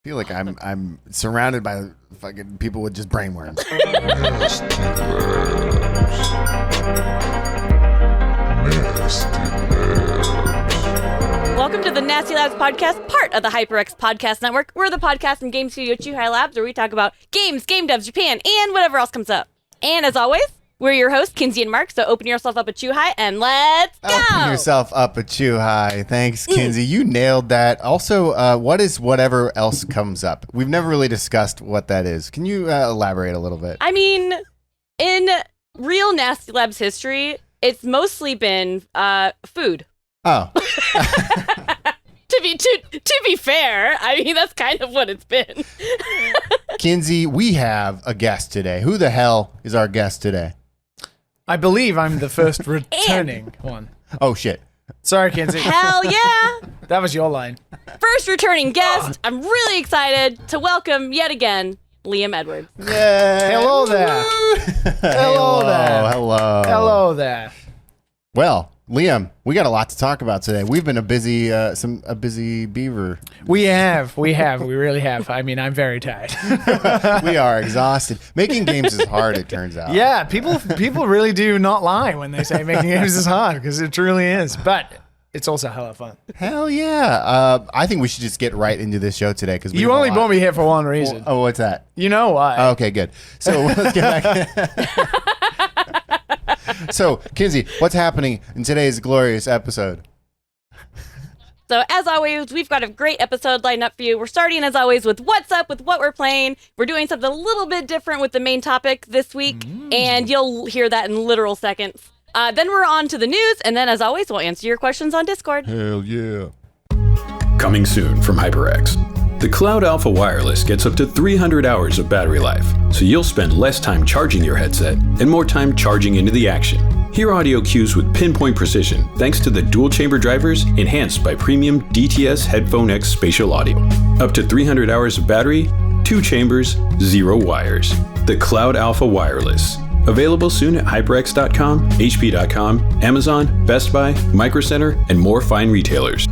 feel like I'm surrounded by fucking people with just brainworms. Welcome to the Nasty Labs podcast, part of the HyperX Podcast Network. We're the podcast and game studio Chuhai Labs, where we talk about games, game devs, Japan, and whatever else comes up. And as always, we're your hosts, Kinsey and Mark, so open yourself up a Chuhai and let's go! Open yourself up a Chuhai. Thanks, Kinsey. You nailed that. Also, what is whatever else comes up? We've never really discussed what that is. Can you elaborate a little bit? I mean, in real Nasty Labs history, it's mostly been food. Oh. To be fair, I mean, that's kind of what it's been. Kinsey, we have a guest today. Who the hell is our guest today? I believe I'm the first returning one. Oh, shit. Sorry, Kinsey. Hell yeah! That was your line. First returning guest. I'm really excited to welcome yet again Liam Edwards. Yay. Hello there. Hello there. Hello. Hello there. Well, Liam, we got a lot to talk about today. We've been a busy beaver. We really have. I mean, I'm very tired. We are exhausted. Making games is hard, it turns out. Yeah, people really do not lie when they say making games is hard, because it truly is. But it's also hella fun. Hell yeah. I think we should just get right into this show today. Because you only brought me here for one reason. Oh, what's that? You know why. Okay, good. So let's get back. So, Kinsey, what's happening in today's glorious episode? So, as always, we've got a great episode lined up for you. We're starting, as always, with what's up, with what we're playing. We're doing something a little bit different with the main topic this week, and you'll hear that in literal seconds. Then we're on to the news, and then, as always, we'll answer your questions on Discord. Hell yeah. Coming soon from HyperX. The Cloud Alpha Wireless gets up to 300 hours of battery life, so you'll spend less time charging your headset and more time charging into the action. Hear audio cues with pinpoint precision thanks to the dual chamber drivers enhanced by premium DTS Headphone X spatial audio. Up to 300 hours of battery, 2 chambers, 0 wires. The Cloud Alpha Wireless. Available soon at HyperX.com, HP.com, Amazon, Best Buy, Micro Center, and more fine retailers.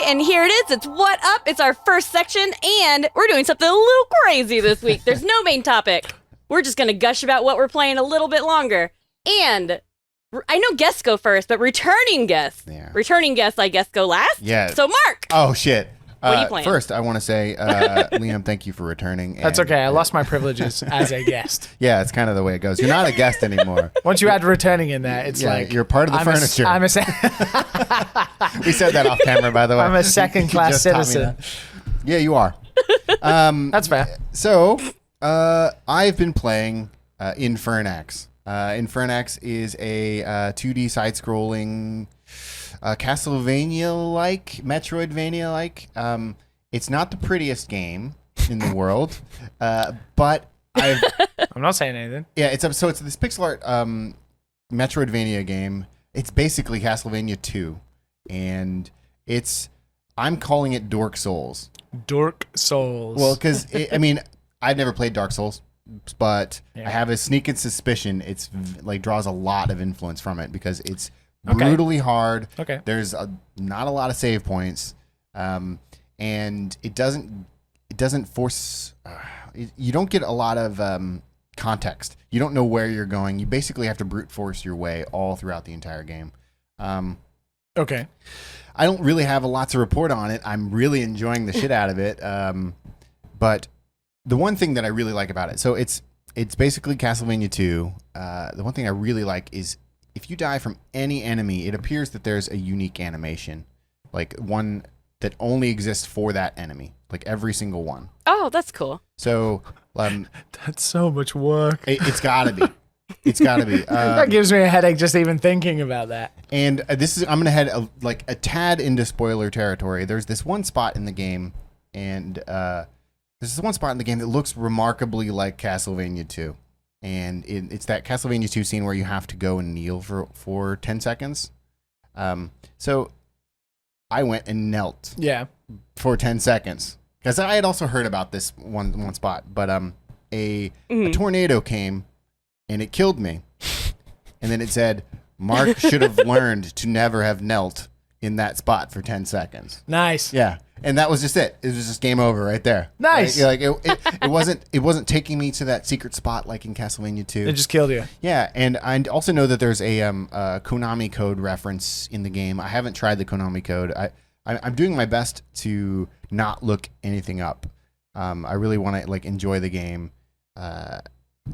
And here it is. It's What Up. It's our first section, and we're doing something a little crazy this week. There's no main topic. We're just going to gush about what we're playing a little bit longer. And I know guests go first, but returning guests, I guess, go last. Yeah. So, Mark. Oh, shit. What are you playing? First, I want to say, Liam, thank you for returning. That's okay. I lost my privileges as a guest. Yeah, it's kind of the way it goes. You're not a guest anymore. Once you add returning in there, it's like... You're part of the furniture. We said that off camera, by the way. I'm a second-class citizen. Yeah, you are. That's fair. So, I've been playing Infernax. Infernax is a 2D side-scrolling... Castlevania-like, Metroidvania-like. It's not the prettiest game in the world, but I'm not saying anything. Yeah, it's this pixel art Metroidvania game. It's basically Castlevania 2, and I'm calling it Dork Souls. Dork Souls. Well, because I've never played Dark Souls, but I have a sneaking suspicion it's like draws a lot of influence from it because it's brutally hard. Okay. There's not a lot of save points, and it doesn't force. You don't get a lot of context. You don't know where you're going. You basically have to brute force your way all throughout the entire game. Okay. I don't really have a lot to report on it. I'm really enjoying the shit out of it. But the one thing that I really like about it, so it's basically Castlevania 2. The one thing I really like is, if you die from any enemy, it appears that there's a unique animation, like one that only exists for that enemy, like every single one. Oh, that's cool. So that's so much work. It's gotta be. It's gotta be. That gives me a headache just even thinking about that. And I'm gonna head a tad into spoiler territory. There's this one spot in the game, and that looks remarkably like Castlevania 2. And it's that Castlevania 2 scene where you have to go and kneel for 10 seconds. So I went and knelt for 10 seconds. Because I had also heard about this one spot. But a tornado came and it killed me. and then it said, Mark should have learned to never have knelt in that spot for 10 seconds. Nice. Yeah. And that was just it. It was just game over right there. Nice. Like it wasn't taking me to that secret spot like in Castlevania 2. It just killed you. Yeah, and I also know that there's a Konami code reference in the game. I haven't tried the Konami code. I'm doing my best to not look anything up. I really want to like enjoy the game,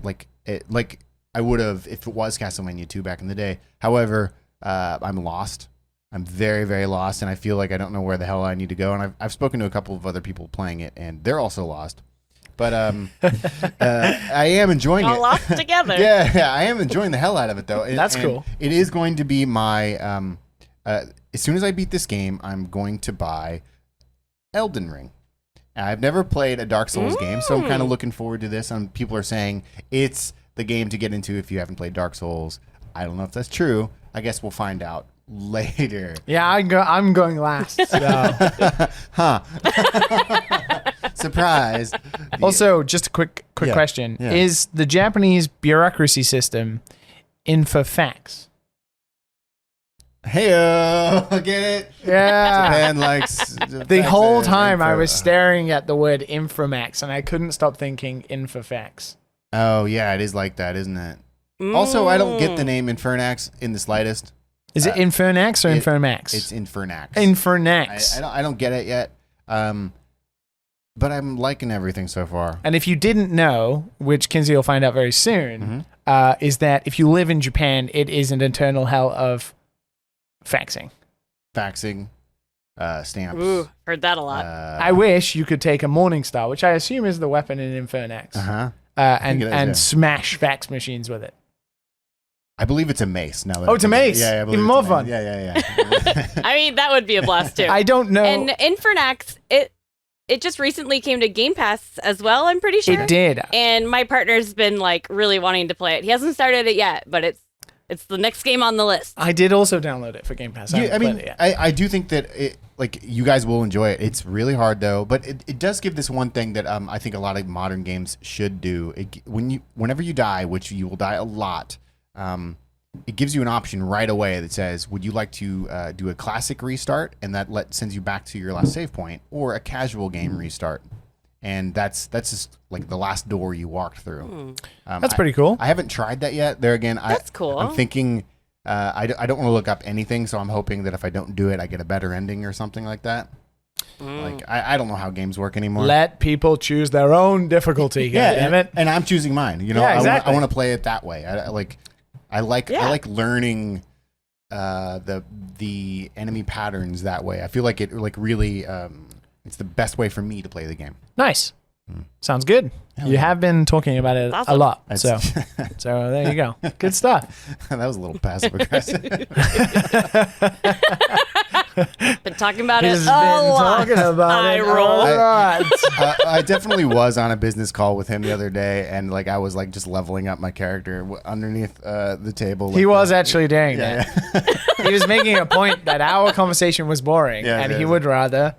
like I would have if it was Castlevania 2 back in the day. However, I'm lost. I'm very, very lost, and I feel like I don't know where the hell I need to go. And I've spoken to a couple of other people playing it, and they're also lost. But I am enjoying All it. lost together. Yeah, I am enjoying the hell out of it, though. That's cool. It is going to be my as soon as I beat this game, I'm going to buy Elden Ring. I've never played a Dark Souls game, so I'm kind of looking forward to this. People are saying it's the game to get into if you haven't played Dark Souls. I don't know if that's true. I guess we'll find out later. Yeah, I'm going last. So. Huh. Surprise. Also, just a quick question. Yeah. Is the Japanese bureaucracy system Infernax? Hey, get it? Yeah. Japan likes The whole time I was staring at the word Infernax and I couldn't stop thinking Infernax. Oh, yeah, it is like that, isn't it? Also, I don't get the name Infernax in the slightest. Is it Infernax or Infernax? It's Infernax. Infernax. I don't get it yet. But I'm liking everything so far. And if you didn't know, which Kinsey will find out very soon, is that if you live in Japan, it is an eternal hell of faxing. Faxing, stamps. Ooh, heard that a lot. I wish you could take a Morning Star, which I assume is the weapon in Infernax, and smash fax machines with it. I believe it's a mace. Now that Oh, it's a mace. Yeah, I believe Even it's more a mace. fun. Yeah. I mean, that would be a blast too. I don't know. And Infernax, it just recently came to Game Pass as well, I'm pretty sure. It did. And my partner's been like really wanting to play it. He hasn't started it yet, but it's the next game on the list. I did also download it for Game Pass. I mean, I do think that you guys will enjoy it. It's really hard though, but it does give this one thing that I think a lot of modern games should do. Whenever you die, which you will die a lot, it gives you an option right away that says, would you like to do a classic restart, and that sends you back to your last save point, or a casual game restart. And that's just like the last door you walked through. That's pretty cool. I haven't tried that yet. There again, That's cool. I'm thinking I don't want to look up anything, so I'm hoping that if I don't do it, I get a better ending or something like that. Like I don't know how games work anymore. Let people choose their own difficulty. Damn it. And I'm choosing mine. You know, Yeah, exactly. I want to play it that way. I like learning the enemy patterns that way. I feel like it really it's the best way for me to play the game. Nice. Sounds good. You have been talking about it a lot. So there you go. Good stuff. That was a little passive aggressive. Been talking about it He's a been lot. talking about I it roll. a lot. I definitely was on a business call with him the other day, and like I was like just leveling up my character underneath the table. He was actually doing Yeah. that. He was making a point that our conversation was boring, and he would rather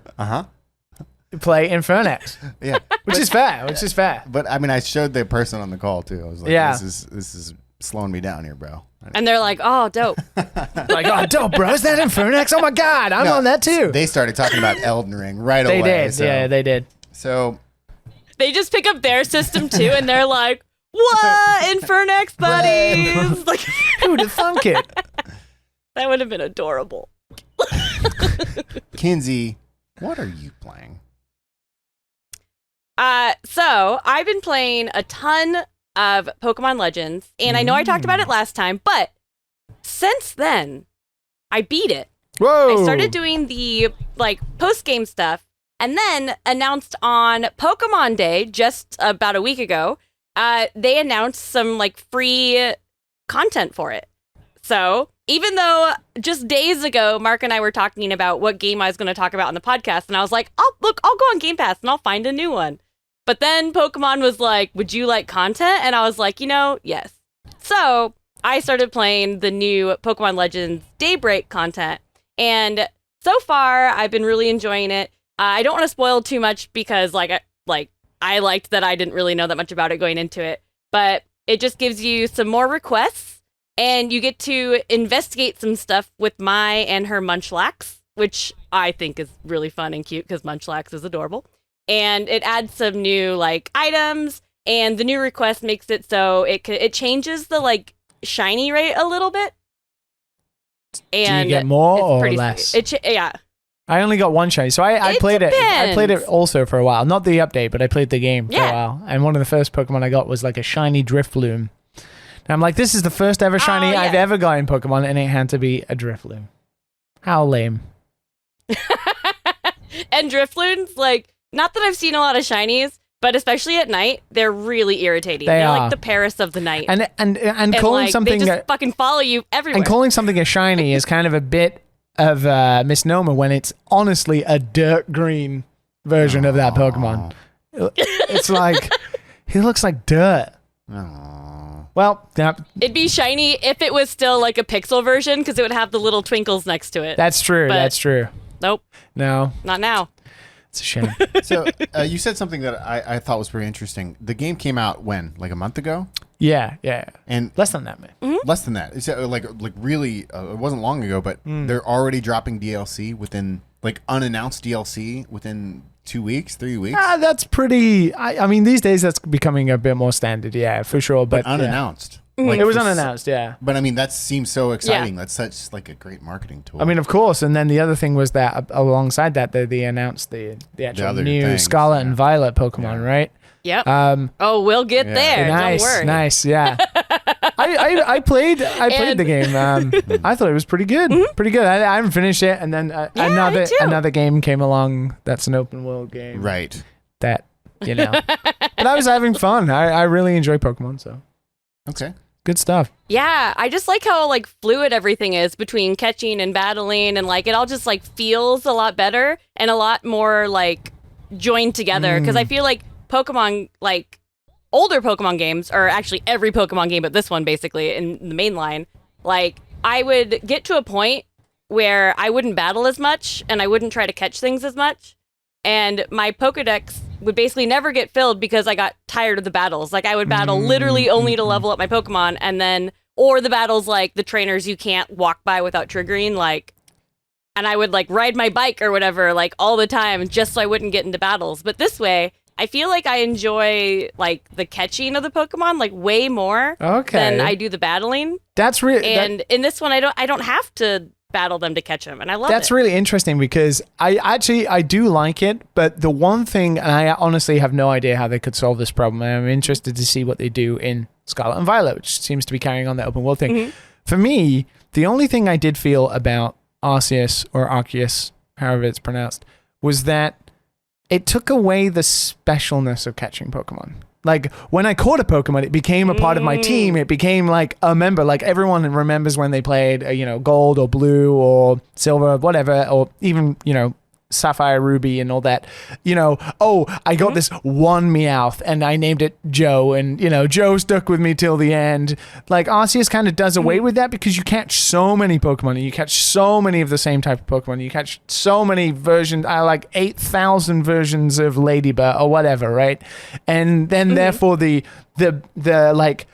play Infernax. Yeah. Which is fair. But I mean, I showed the person on the call too. I was like, Yeah. this is slowing me down here, bro. And they're like, oh, dope. Like, oh, dope, bro. Is that Infernax? Oh my God, I'm on that too. They started talking about Elden Ring right They away. did. So, Yeah, they did. So They just pick up their system too, and they're like, what? Infernax buddies? Like, Who'd have thunk it? that would have been adorable. Kinsey, what are you playing? So I've been playing a ton of Pokemon Legends, and I know I talked about it last time, but since then, I beat it. Whoa. I started doing the post-game stuff, and then announced on Pokemon Day just about a week ago, they announced some free content for it. So even though just days ago, Mark and I were talking about what game I was going to talk about on the podcast, and I was like, I'll go on Game Pass and I'll find a new one. But then Pokemon was like, would you like content? And I was like, yes. So I started playing the new Pokemon Legends Daybreak content. And so far, I've been really enjoying it. I don't want to spoil too much because I liked that I didn't really know that much about it going into it. But it just gives you some more requests and you get to investigate some stuff with Mai and her Munchlax, which I think is really fun and cute because Munchlax is adorable. And it adds some new like items, and the new request makes it so it changes the like shiny rate a little bit. And do you get more or pretty less? Yeah. I only got one shiny, so I played it. I played it also for a while, not the update, but I played the game for a while. And one of the first Pokemon I got was like a shiny Drifloon. And I'm like, this is the first ever shiny I've ever got in Pokemon, and it had to be a Drifloon. How lame. And Drifloons, like, not that I've seen a lot of shinies, but especially at night, they're really irritating. They're like the Paris of the night. And calling like, something they just fucking follow you everywhere. And calling something a shiny is kind of a bit of a misnomer when it's honestly a dirt green version of that Pokemon. It's like he looks like dirt. Well, it'd be shiny if it was still like a pixel version because it would have the little twinkles next to it. That's true. That's true. Nope. No. Not now. It's a shame. So you said something that I thought was pretty interesting. The game came out when? Like a month ago? Yeah. And less than that, man. Mm-hmm. Less than that. It's like really, it wasn't long ago, but they're already dropping DLC within, like unannounced DLC within 2 weeks, 3 weeks. That's pretty. I mean, these days that's becoming a bit more standard. Yeah, for sure. But unannounced. Yeah. Like it was unannounced, yeah. But I mean, that seems so exciting. Yeah. That's such like a great marketing tool. I mean, of course. And then the other thing was that alongside that, they announced the actual new Scarlet and Violet Pokemon, right? Yep. We'll get there. Nice, don't worry. Nice, yeah. I played the game. I thought it was pretty good. Pretty good. I haven't finished it, and then another game came along. That's an open world game, right? That but I was having fun. I really enjoy Pokemon. So okay. Good stuff. Yeah, I just like how like fluid everything is between catching and battling, and like it all just like feels a lot better and a lot more like joined together. Because I feel like Pokemon, like older Pokemon games, or actually every Pokemon game but this one basically in the main line, like I would get to a point where I wouldn't battle as much and I wouldn't try to catch things as much, and my Pokedex would basically never get filled because I got tired of the battles. Like I would battle literally only to level up my Pokemon, and then or the battles like the trainers you can't walk by without triggering, like, and I would like ride my bike or whatever like all the time just so I wouldn't get into battles. But this way I feel like I enjoy like the catching of the Pokemon like way more than I do the battling. That's really in this one I don't have to battle them to catch them, and I love That's really interesting because I do like it, but the one thing, and I honestly have no idea how they could solve this problem, and I'm interested to see what they do in Scarlet and Violet, which seems to be carrying on the open world thing. For me, the only thing I did feel about Arceus or Arceus, however it's pronounced, was that it took away the specialness of catching Pokemon. Like, when I caught a Pokemon, it became a part of my team. It became like a member. Like, everyone remembers when they played, Gold or Blue or Silver, whatever, or even, Sapphire, Ruby, and all that. I got this one Meowth, and I named it Joe, and, Joe stuck with me till the end. Like, Arceus kind of does away with that because you catch so many Pokemon, and you catch so many of the same type of Pokemon. You catch so many versions, like 8,000 versions of Ladybird or whatever, right? And then, therefore, the like,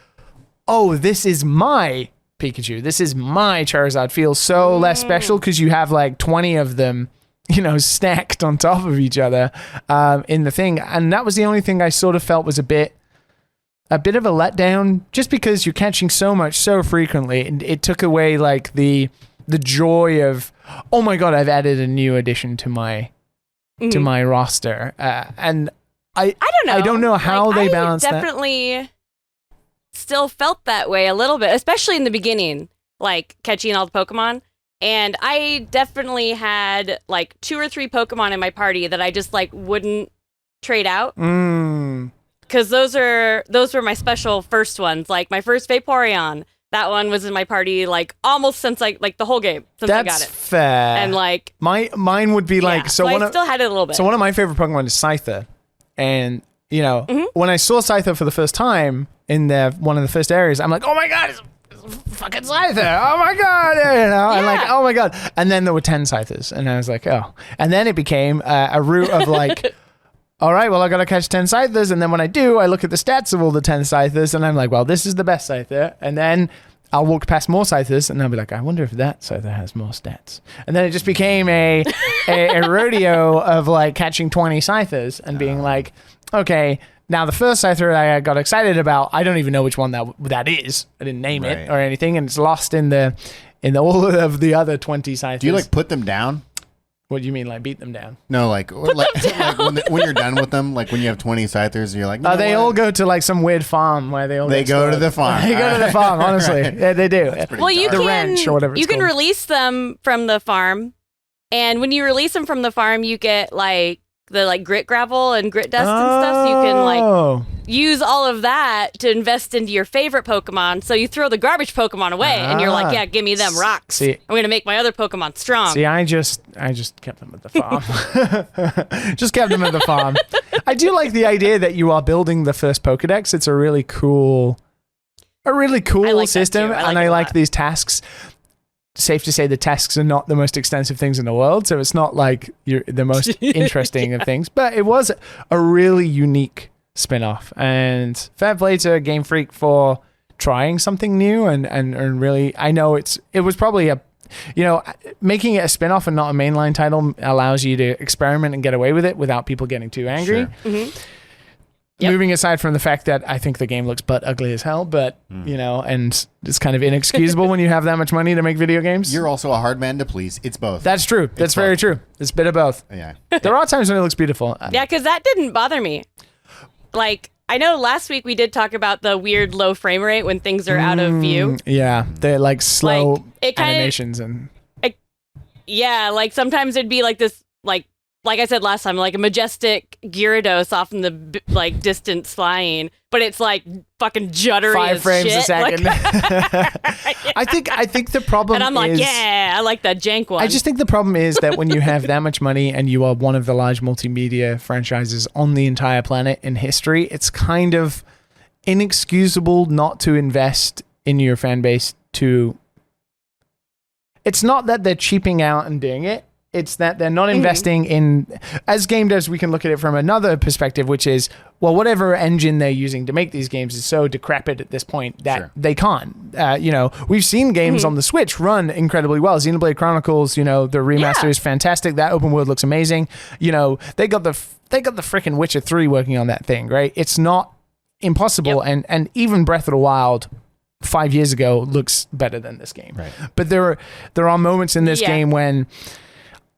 oh, this is my Pikachu, this is my Charizard feels so less special because you have, like, 20 of them stacked on top of each other in the thing. And that was the only thing I sort of felt was a bit of a letdown, just because you're catching so much so frequently. And it took away like the joy of, oh my God, I've added a new addition to my roster. And I don't know how they balance that. I definitely still felt that way a little bit, especially in the beginning, like catching all the Pokemon. And I definitely had like 2 or 3 Pokemon in my party that I just like wouldn't trade out. Because those were my special first ones. Like my first Vaporeon, that one was in my party like almost since like the whole game since I got it. That's fair. And like mine would be like so I still had it a little bit. So one of my favorite Pokemon is Scyther, and when I saw Scyther for the first time in one of the first areas, I'm like, oh my God, it's fucking Scyther, oh my God, I'm like, oh my God. And then there were 10 Scythers, and I was like, oh. And then it became a route of like, all right, well, I gotta catch 10 Scythers, and then when I do, I look at the stats of all the 10 Scythers, and I'm like, well, this is the best Scyther. And then I'll walk past more Scythers and I'll be like, I wonder if that Scyther has more stats. And then it just became a rodeo of like catching 20 Scythers and being like, okay, now the first Scyther I got excited about, I don't even know which one that is. I didn't name it or anything, and it's lost in all of the other 20 Scythers. Do you like put them down? What do you mean, like beat them down? No, like when you're done with them, like when you have 20 Scythers, you're like, they all go to like some weird farm where they go to the farm. They go to the farm, honestly. Right. Yeah, they do. Well, you the can ranch or whatever. You can release them from the farm, and when you release them from the farm, you get like the like grit gravel and grit dust and stuff. So you can like use all of that to invest into your favorite Pokemon. So you throw the garbage Pokemon away, and you're like, yeah, give me them rocks. See, I'm gonna make my other Pokemon strong. See, I just kept them at the farm. Just kept them at the farm. I do like the idea that you are building the first Pokedex. It's a really cool system, and I like these tasks. Safe to say the tasks are not the most extensive things in the world, so it's not like you're the most interesting of things, but it was a really unique spin-off, and fair play to Game Freak for trying something new and really, I know it was probably making it a spin-off and not a mainline title allows you to experiment and get away with it without people getting too angry. Sure. Mm-hmm. Yep. Moving aside from the fact that I think the game looks butt ugly as hell, but, and it's kind of inexcusable when you have that much money to make video games. You're also a hard man to please. It's both. That's true. That's very true. It's a bit of both. Yeah. There are times when it looks beautiful. Yeah, because that didn't bother me. Like, I know last week we did talk about the weird low frame rate when things are out of view. Yeah, they're like slow like, animations and... Yeah, like sometimes it'd be like this, like I said last time, like a majestic Gyarados off in the like distance flying, but it's like fucking juddery 5 as frames shit. a second. I think the problem and I'm like, is, yeah, I like that jank one. I just think the problem is that when you have that much money and you are one of the large multimedia franchises on the entire planet in history, it's kind of inexcusable not to invest in your fan base to... It's not that they're cheaping out and doing it. It's that they're not investing in... As game devs, we can look at it from another perspective, which is, well, whatever engine they're using to make these games is so decrepit at this point that they can't. We've seen games on the Switch run incredibly well. Xenoblade Chronicles, the remaster is fantastic. That open world looks amazing. They got the freaking Witcher 3 working on that thing, right? It's not impossible. Yep. And even Breath of the Wild 5 years ago looks better than this game. Right. But there are moments in this game when...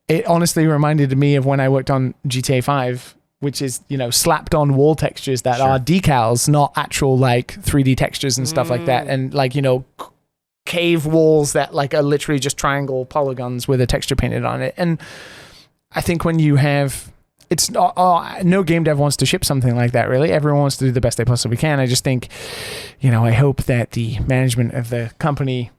It honestly reminded me of when I worked on GTA 5, which is, slapped on wall textures that are decals, not actual like 3D textures and stuff like that. And like, cave walls that like are literally just triangle polygons with a texture painted on it. And I think when you have, it's not, no game dev wants to ship something like that, really. Everyone wants to do the best they possibly can. I just think, I hope that the management of the company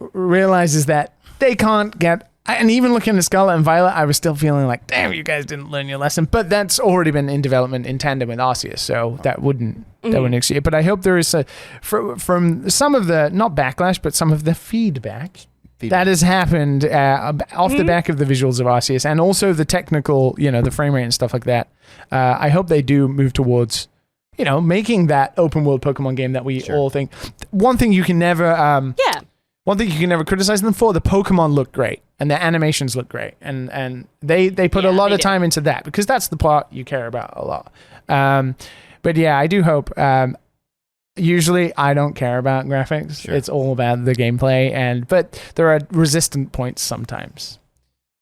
realizes that they can't get... And even looking at Scarlet and Violet, I was still feeling like, damn, you guys didn't learn your lesson. But that's already been in development in tandem with Arceus, so that wouldn't excuse it. But I hope there is from some of the, not backlash, but some of the feedback. That has happened off the back of the visuals of Arceus and also the technical, the frame rate and stuff like that. I hope they do move towards, making that open world Pokemon game that we all think. One thing you can never... One thing you can never criticize them for, the Pokemon look great and the animations look great. And they put a lot of time into that because that's the part you care about a lot. But yeah, I do hope... Usually I don't care about graphics. Sure. It's all about the gameplay, but there are resistant points sometimes.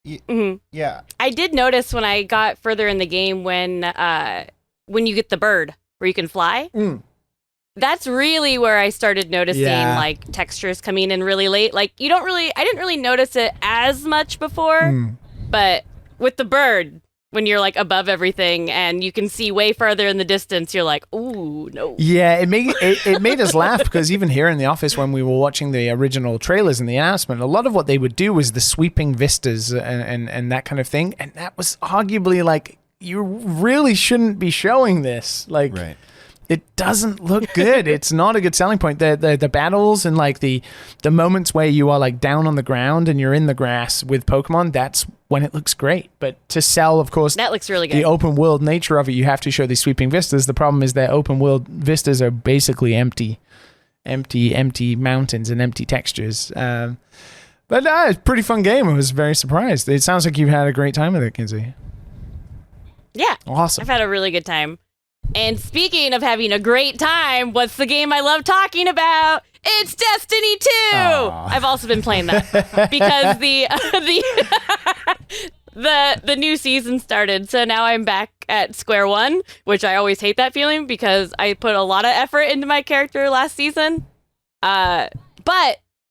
Yeah. I did notice when I got further in the game when you get the bird where you can fly. That's really where I started noticing like textures coming in really late. Like I didn't really notice it as much before, but with the bird, when you're like above everything and you can see way farther in the distance, you're like, ooh, no. Yeah, it made us laugh because even here in the office when we were watching the original trailers and the announcement, a lot of what they would do was the sweeping vistas and that kind of thing. And that was arguably like, you really shouldn't be showing this. Like, it doesn't look good. It's not a good selling point. The battles and like the moments where you are like down on the ground and you're in the grass with Pokemon, that's when it looks great. But to sell, of course, that looks really good. The open world nature of it, you have to show these sweeping vistas. The problem is that open world vistas are basically empty. empty mountains and empty textures. But it's a pretty fun game. I was very surprised. It sounds like you've had a great time with it, Kinsey. Yeah. Awesome. I've had a really good time. And speaking of having a great time, what's the game I love talking about? It's Destiny 2. Aw. I've also been playing that because the new season started. So now I'm back at square one, which I always hate that feeling because I put a lot of effort into my character last season. But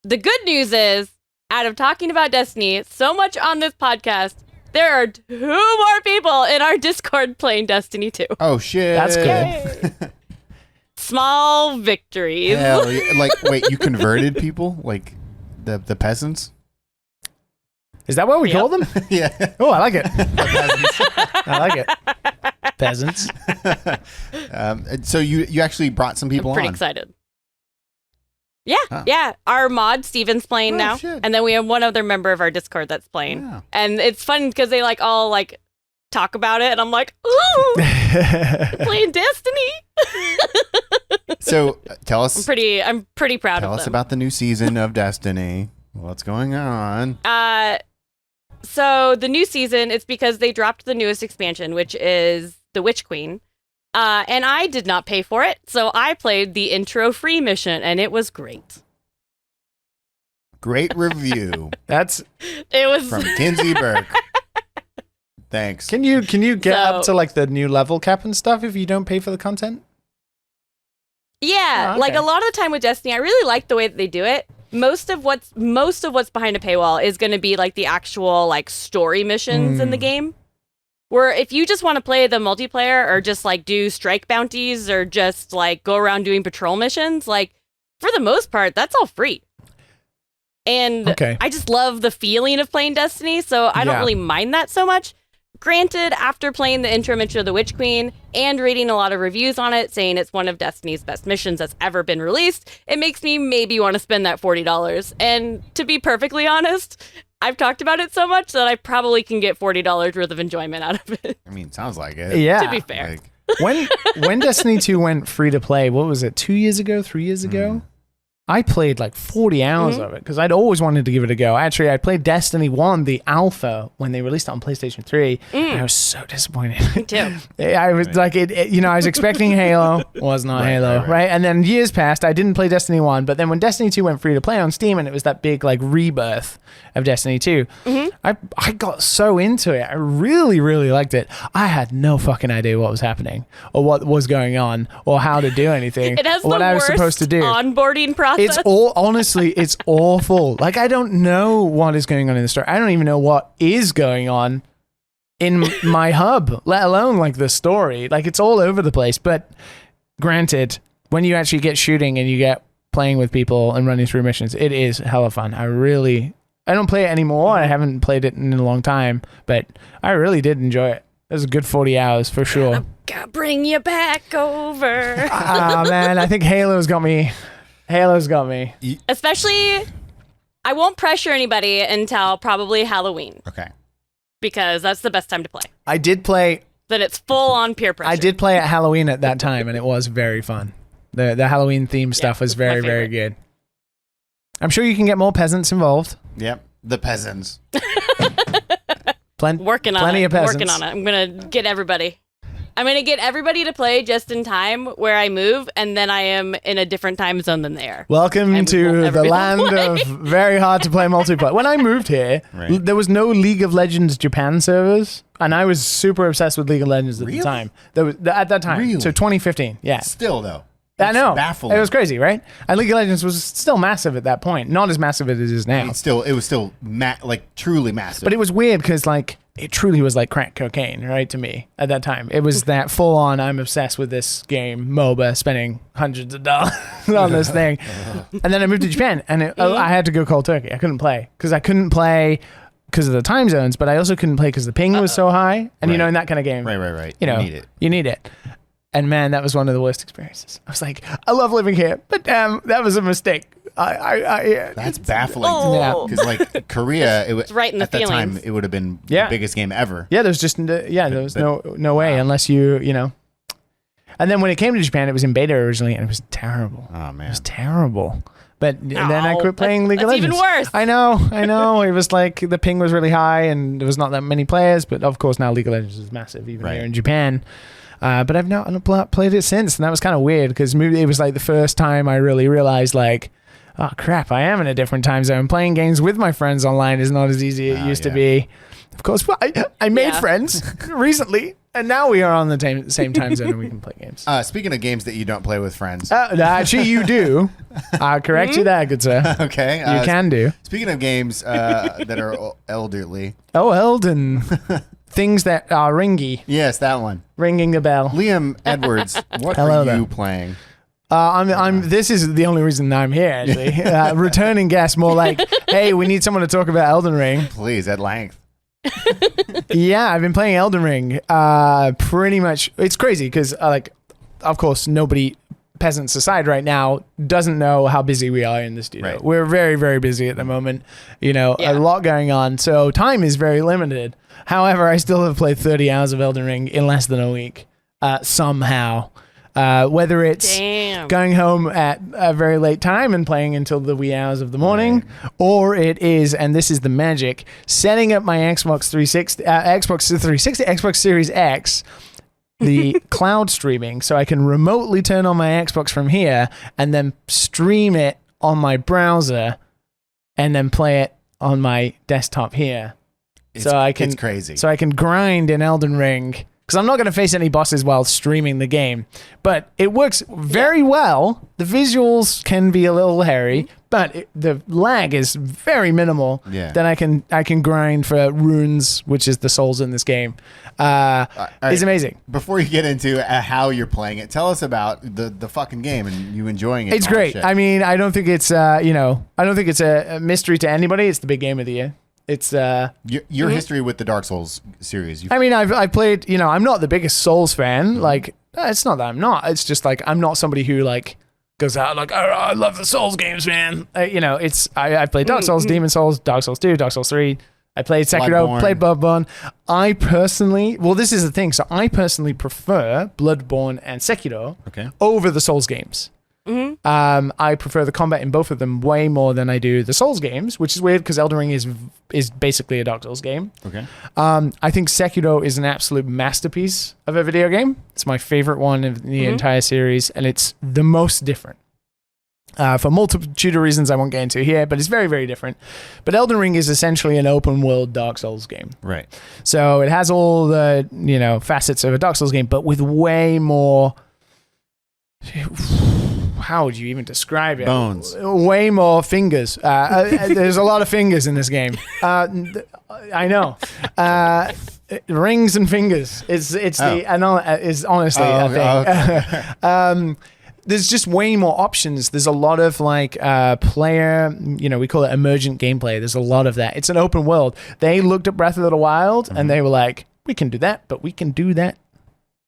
the good news is, out of talking about Destiny so much on this podcast, there are 2 more people in our Discord playing Destiny 2. Oh shit! That's good. Small victories. Hell, yeah. Wait, you converted people, like the peasants? Is that what we call them? Yeah. Oh, I like it. I like it. Peasants. So you actually brought some people I'm pretty on. excited. Yeah, Huh. yeah. Our mod, Steven's playing Oh, now. shit. And then we have one other member of our Discord that's playing. Yeah. And it's fun because they all talk about it. And I'm like, ooh, playing Destiny. So tell us. I'm pretty proud Tell of us them. about the new season of Destiny. What's going on? So the new season, it's because they dropped the newest expansion, which is the Witch Queen. And I did not pay for it, so I played the intro free mission, and it was great. Great review It was from Kinsey Burke. Thanks. Can you get up So- to the new level cap and stuff if you don't pay for the content? Yeah, Oh, okay. a lot of the time with Destiny, I really like the way that they do it. Most of what's behind a paywall is going to be the actual story missions in the game. Where if you just want to play the multiplayer or just do strike bounties or just go around doing patrol missions, for the most part, that's all free. And Okay. I just love the feeling of playing Destiny, so I don't Yeah. really mind that so much. Granted, after playing the intro mission of the Witch Queen and reading a lot of reviews on it saying it's one of Destiny's best missions that's ever been released, it makes me maybe want to spend that $40. And to be perfectly honest, I've talked about it so much that I probably can get $40 worth of enjoyment out of it. I mean, sounds like it. Yeah. To be fair. When Destiny 2 went free to play, what was it, 2 years ago, 3 years ago? I played 40 hours of it because I'd always wanted to give it a go. Actually, I played Destiny 1, the alpha, when they released it on PlayStation 3. And I was so disappointed. Me too. I was I was expecting Halo, was not Halo, right? And then years passed, I didn't play Destiny 1, but then when Destiny 2 went free to play on Steam and it was that big rebirth of Destiny 2, I got so into it. I really, really liked it. I had no fucking idea what was happening or what was going on or how to do anything It has or what the I was worst supposed to do. onboarding process. It's honestly, it's awful. I don't know what is going on in the story. I don't even know what is going on in my hub, let alone the story. It's all over the place. But granted, when you actually get shooting and you get playing with people and running through missions, it is hella fun. I don't play it anymore. I haven't played it in a long time, but I really did enjoy it. It was a good 40 hours for sure. Gotta bring you back over. Ah, man, I think Halo's got me. Especially, I won't pressure anybody until probably Halloween Okay. because that's the best time to play. I did play Then it's full on peer pressure. I did play at Halloween at that time, and it was very fun. The Halloween theme stuff was it's my very, very favorite. good. I'm sure you can get more peasants involved. Yep. The peasants. Plenty Working on it. of peasants. Working on it. I'm going to get everybody. I'm going to get everybody to play just in time where I move, and then I am in a different time zone than they are. Welcome And we won't to ever the be able to land play. of very hard to play multiplayer. When I moved here, Right. there was no League of Legends Japan servers, and I was super obsessed with League of Legends at Really? the time. At that time, Really? so 2015, yeah. Still though. I know. It's baffling. It was crazy, right? And League of Legends was still massive at that point. Not as massive as it is now. It was still truly massive. But it was weird because it truly was like crack cocaine, right? To me at that time, it was that full on. I'm obsessed with this game, MOBA, spending hundreds of dollars on this thing. And then I moved to Japan, and I had to go cold turkey. I couldn't play because of the time zones, but I also couldn't play because the ping was so high. And Right. in that kind of game, right. you need it. And man, that was one of the worst experiences. I was like, I love living here, but damn, that was a mistake. That's baffling. Oh. Because Korea, It's right in the at that time feelings. it would have been Yeah. the biggest game ever. Yeah, there's just there was no way unless you know. And then when it came to Japan, it was in beta originally, and it was terrible. Oh man, it was terrible. But then I quit playing League of That's Legends. even worse. I know. It was like the ping was really high, and there was not that many players. But of course, now League of Legends is massive, even here in Japan. But I've not played it since, and that was kind of weird because it was like the first time I really realized, like, oh crap, I am in a different time zone. Playing games with my friends online is not as easy as it used to be. Of course, but I made friends recently, and now we are on the same time zone and we can play games. Speaking of games that you don't play with friends. Actually, you do. I'll correct you there, good sir. Okay. You can do. Speaking of games that are elderly. Oh, Elden. Things that are ringy. Yes, that one. Ringing the bell. Liam Edwards, what are you playing? This is the only reason I'm here, actually. Returning guest, more like, hey, we need someone to talk about Elden Ring. Please, at length. Yeah, I've been playing Elden Ring. Pretty much, it's crazy because, of course, nobody, peasants aside right now, doesn't know how busy we are in the studio. Right. We're very, very busy at the moment. A lot going on. So time is very limited. However, I still have played 30 hours of Elden Ring in less than a week, somehow. Whether it's going home at a very late time and playing until the wee hours of the morning, or it is, and this is the magic, setting up my Xbox 360, Xbox Series X, the cloud streaming, so I can remotely turn on my Xbox from here and then stream it on my browser and then play it on my desktop here. It's crazy. So I can grind in Elden Ring. Because I'm not going to face any bosses while streaming the game. But it works very well. The visuals can be a little hairy, but the lag is very minimal. Yeah. Then I can grind for runes, which is the souls in this game. It's amazing. Before you get into how you're playing it, tell us about the fucking game and you enjoying it. It's great. I mean, I don't think it's I don't think it's a mystery to anybody. It's the big game of the year. It's your history with the Dark Souls series. I've played, I'm not the biggest Souls fan. Like, it's not that I'm not. It's just like I'm not somebody who like goes out like, oh, I love the Souls games, man. I've played Dark Souls, Demon Souls, Dark Souls 2, Dark Souls 3. I played Sekiro, played Bloodborne. I personally, this is the thing. So I personally prefer Bloodborne and Sekiro over the Souls games. Mm-hmm. I prefer the combat in both of them way more than I do the Souls games, which is weird because Elden Ring is basically a Dark Souls game. Okay. I think Sekiro is an absolute masterpiece of a video game. It's my favorite one of the entire series, and it's the most different. For multitude of reasons I won't get into here, but it's very, very different. But Elden Ring is essentially an open world Dark Souls game. Right. So it has all the, facets of a Dark Souls game, but with way more... How would you even describe it? Bones. Way more fingers. There's a lot of fingers in this game. I know. Rings and fingers. Is honestly a thing. There's just way more options. There's a lot of player, we call it emergent gameplay. There's a lot of that. It's an open world. They looked at Breath of the Wild and they were like, we can do that, but we can do that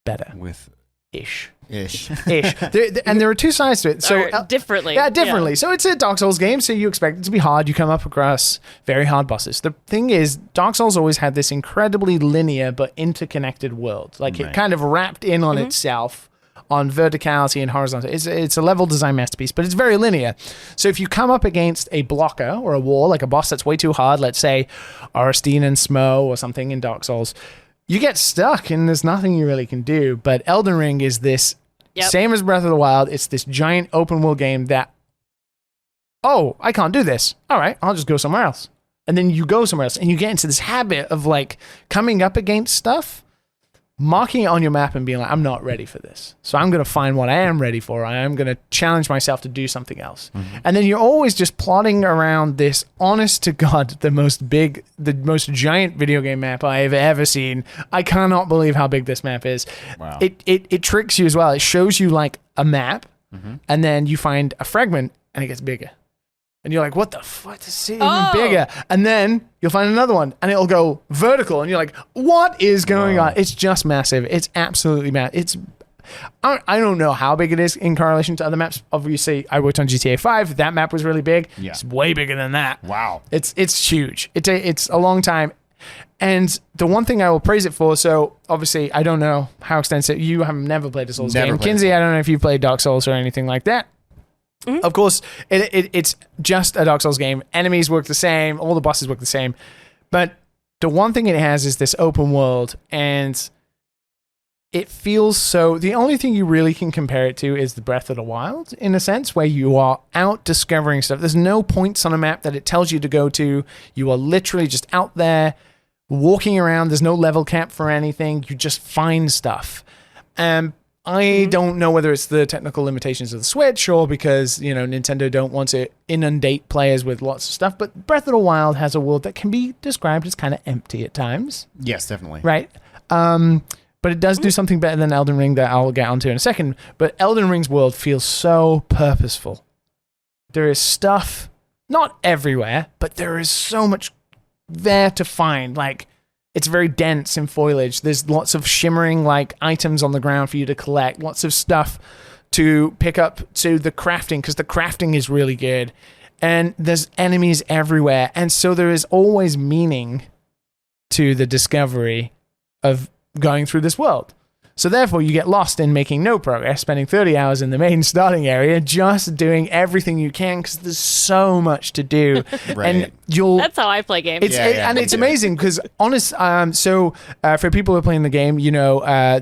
better. With ish. And there are two sides to it. So differently. Yeah, differently. Yeah. So it's a Dark Souls game, so you expect it to be hard. You come up across very hard bosses. The thing is, Dark Souls always had this incredibly linear but interconnected world. It kind of wrapped in on itself on verticality and horizontal. It's a level design masterpiece, but it's very linear. So if you come up against a blocker or a wall, like a boss that's way too hard, let's say Auristine and Smo or something in Dark Souls, you get stuck and there's nothing you really can do. But Elden Ring is this, same as Breath of the Wild, it's this giant open world game that, I can't do this. All right, I'll just go somewhere else. And then you go somewhere else and you get into this habit of coming up against stuff, marking it on your map and being like, I'm not ready for this. So I'm going to find what I am ready for. I am going to challenge myself to do something else. Mm-hmm. And then you're always just plodding around this, honest to God, the most giant video game map I've ever seen. I cannot believe how big this map is. Wow. It tricks you as well. It shows you a map and then you find a fragment and it gets bigger. And you're like, what the fuck? This is even bigger. And then you'll find another one and it'll go vertical. And you're like, what is going on? It's just massive. It's absolutely massive. I don't know how big it is in correlation to other maps. Obviously, I worked on GTA 5. That map was really big. Yeah. It's way bigger than that. Wow. It's huge. It's a long time. And the one thing I will praise it for, so obviously I don't know how extensive, you have never played a Souls game. Kinsey, I don't know if you've played Dark Souls or anything like that. Mm-hmm. Of course, it's just a Dark Souls game. Enemies work the same, all the bosses work the same. But the one thing it has is this open world, and it feels so... The only thing you really can compare it to is the Breath of the Wild, in a sense, where you are out discovering stuff. There's no points on a map that it tells you to go to. You are literally just out there, walking around. There's no level cap for anything. You just find stuff. I don't know whether it's the technical limitations of the Switch or because, Nintendo don't want to inundate players with lots of stuff, but Breath of the Wild has a world that can be described as kind of empty at times. Yes, definitely. Right? But it does do something better than Elden Ring that I'll get onto in a second. But Elden Ring's world feels so purposeful. There is stuff, not everywhere, but there is so much there to find. Like, it's very dense in foliage. There's lots of shimmering items on the ground for you to collect. Lots of stuff to pick up to the crafting, because the crafting is really good. And there's enemies everywhere. And so there is always meaning to the discovery of going through this world. So therefore, you get lost in making no progress, spending 30 hours in the main starting area, just doing everything you can because there's so much to do. Right. And That's how I play games. And it's amazing because for people who are playing the game,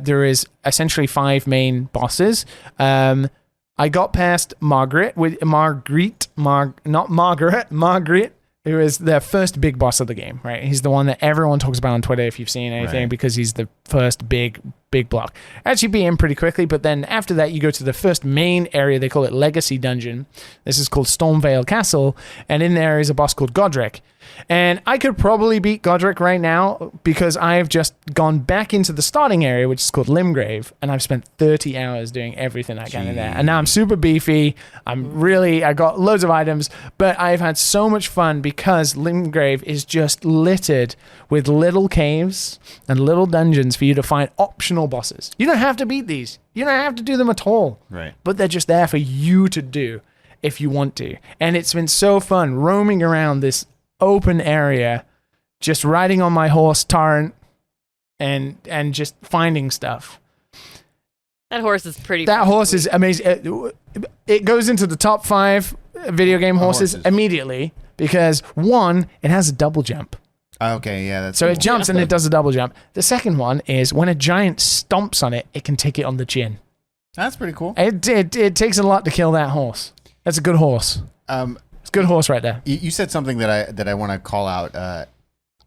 there is essentially 5 main bosses. I got past Margaret, who is the first big boss of the game, right? He's the one that everyone talks about on Twitter if you've seen anything, because he's the first big block. Actually beat him pretty quickly, but then after that, you go to the first main area. They call it Legacy Dungeon. This is called Stormvale Castle, and in there is a boss called Godric. And I could probably beat Godric right now because I've just gone back into the starting area, which is called Limgrave, and I've spent 30 hours doing everything I can in there. And now I'm super beefy. I got loads of items, but I've had so much fun because Limgrave is just littered with little caves and little dungeons for you to find optional bosses. You don't have to beat these. You don't have to do them at all. Right. But they're just there for you to do if you want to. And it's been so fun roaming around this open area, just riding on my horse Torrent and just finding stuff. That horse is pretty That horse is amazing. It goes into the top 5 video game horses immediately because, one, it has a double jump. Okay, yeah, that's so cool. it jumps and it does a double jump. The second one is when a giant stomps on it, it can take it on the chin. That's pretty cool. It takes a lot to kill that horse. That's a good horse. It's a good horse right there. You said something that I want to call out.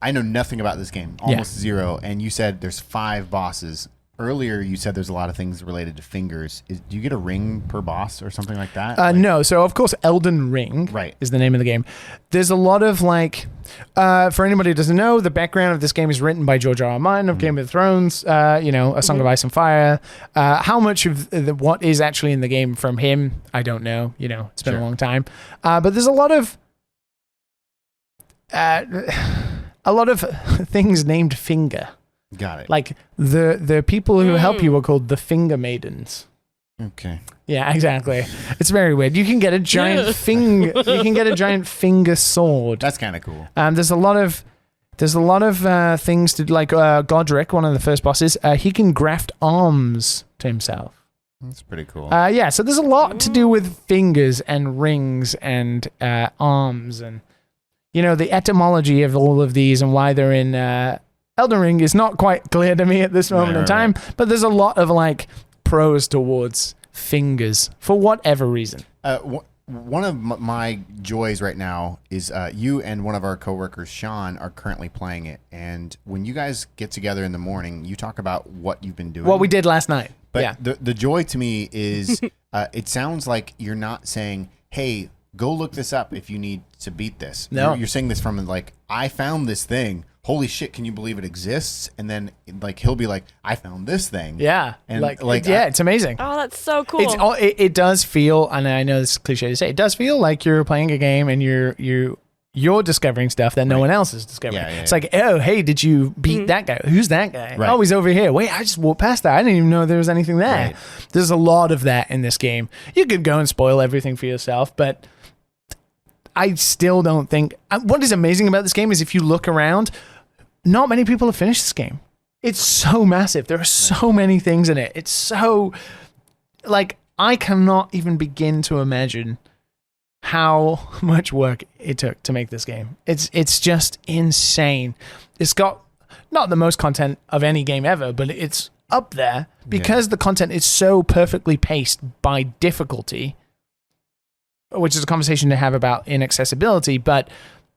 I know nothing about this game, almost zero, and you said there's 5 bosses. Earlier, you said there's a lot of things related to fingers. Do you get a ring per boss or something like that? No. So, of course, Elden Ring is the name of the game. There's a lot of, for anybody who doesn't know, the background of this game is written by George R.R. Martin of Game of Thrones, A Song of Ice and Fire. How much of what is actually in the game from him, I don't know. It's been a long time. But there's a lot of things named Finger. Got it. Like the people who help you are called the Finger Maidens. Okay. Yeah, exactly. It's very weird. You can get a giant finger. You can get a giant finger sword. That's kind of cool. There's a lot of things to like. Godric, one of the first bosses, he can graft arms to himself. That's pretty cool. So there's a lot to do with fingers and rings and arms, and the etymology of all of these and why they're in. Elden Ring is not quite clear to me at this moment in time, but there's a lot of pros towards fingers for whatever reason. One of my joys right now is you and one of our coworkers, Sean, are currently playing it. And when you guys get together in the morning, you talk about what you've been doing. What we did last night. But the joy to me is it sounds like you're not saying, hey, go look this up if you need to beat this. No. You're saying this from I found this thing. Holy shit, can you believe it exists? And then he'll be like, I found this thing. Yeah. And it's amazing. Oh, that's so cool. It does feel, and I know this is cliche to say, it does feel like you're playing a game and you're discovering stuff that no one else is discovering. It's like, oh, hey, did you beat that guy? Who's that guy? Right. Oh, he's over here. Wait, I just walked past that. I didn't even know there was anything there. Right. There's a lot of that in this game. You could go and spoil everything for yourself, but I still don't think... What is amazing about this game is if you look around... not many people have finished this game. It's so massive. There are so many things in it. It's so, like, I cannot even begin to imagine how much work it took to make this game. It's just insane. It's got not the most content of any game ever, but it's up there because the content is so perfectly paced by difficulty, which is a conversation to have about inaccessibility, but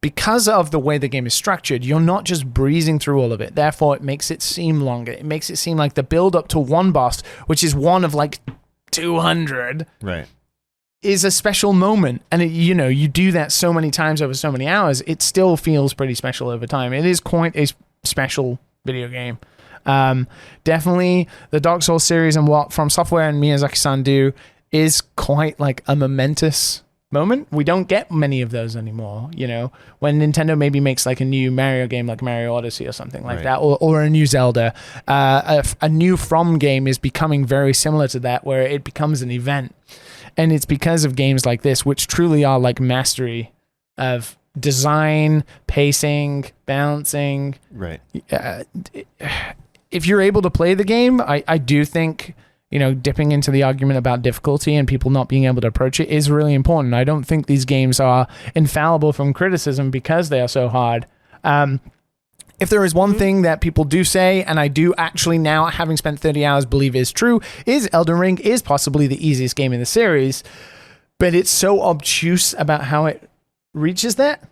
because of the way the game is structured, you're not just breezing through all of it. Therefore, it makes it seem longer. It makes it seem like the build up to one boss, which is one of like 200, Right. is a special moment. And you do that so many times over so many hours, it still feels pretty special over time. It is quite a special video game. Definitely the Dark Souls series and what From Software and Miyazaki-san do is quite like a momentous moment. We don't get many of those anymore, when Nintendo maybe makes like a new Mario game like Mario Odyssey or something like that, or a new Zelda. A new From game is becoming very similar to that, where it becomes an event. And it's because of games like this, which truly are like mastery of design, pacing, balancing. Right. If you're able to play the game, I do think, dipping into the argument about difficulty and people not being able to approach it is really important. I don't think these games are infallible from criticism because they are so hard. If there is one thing that people do say, and I do actually now, having spent 30 hours, believe is true, is Elden Ring is possibly the easiest game in the series, but it's so obtuse about how it reaches that.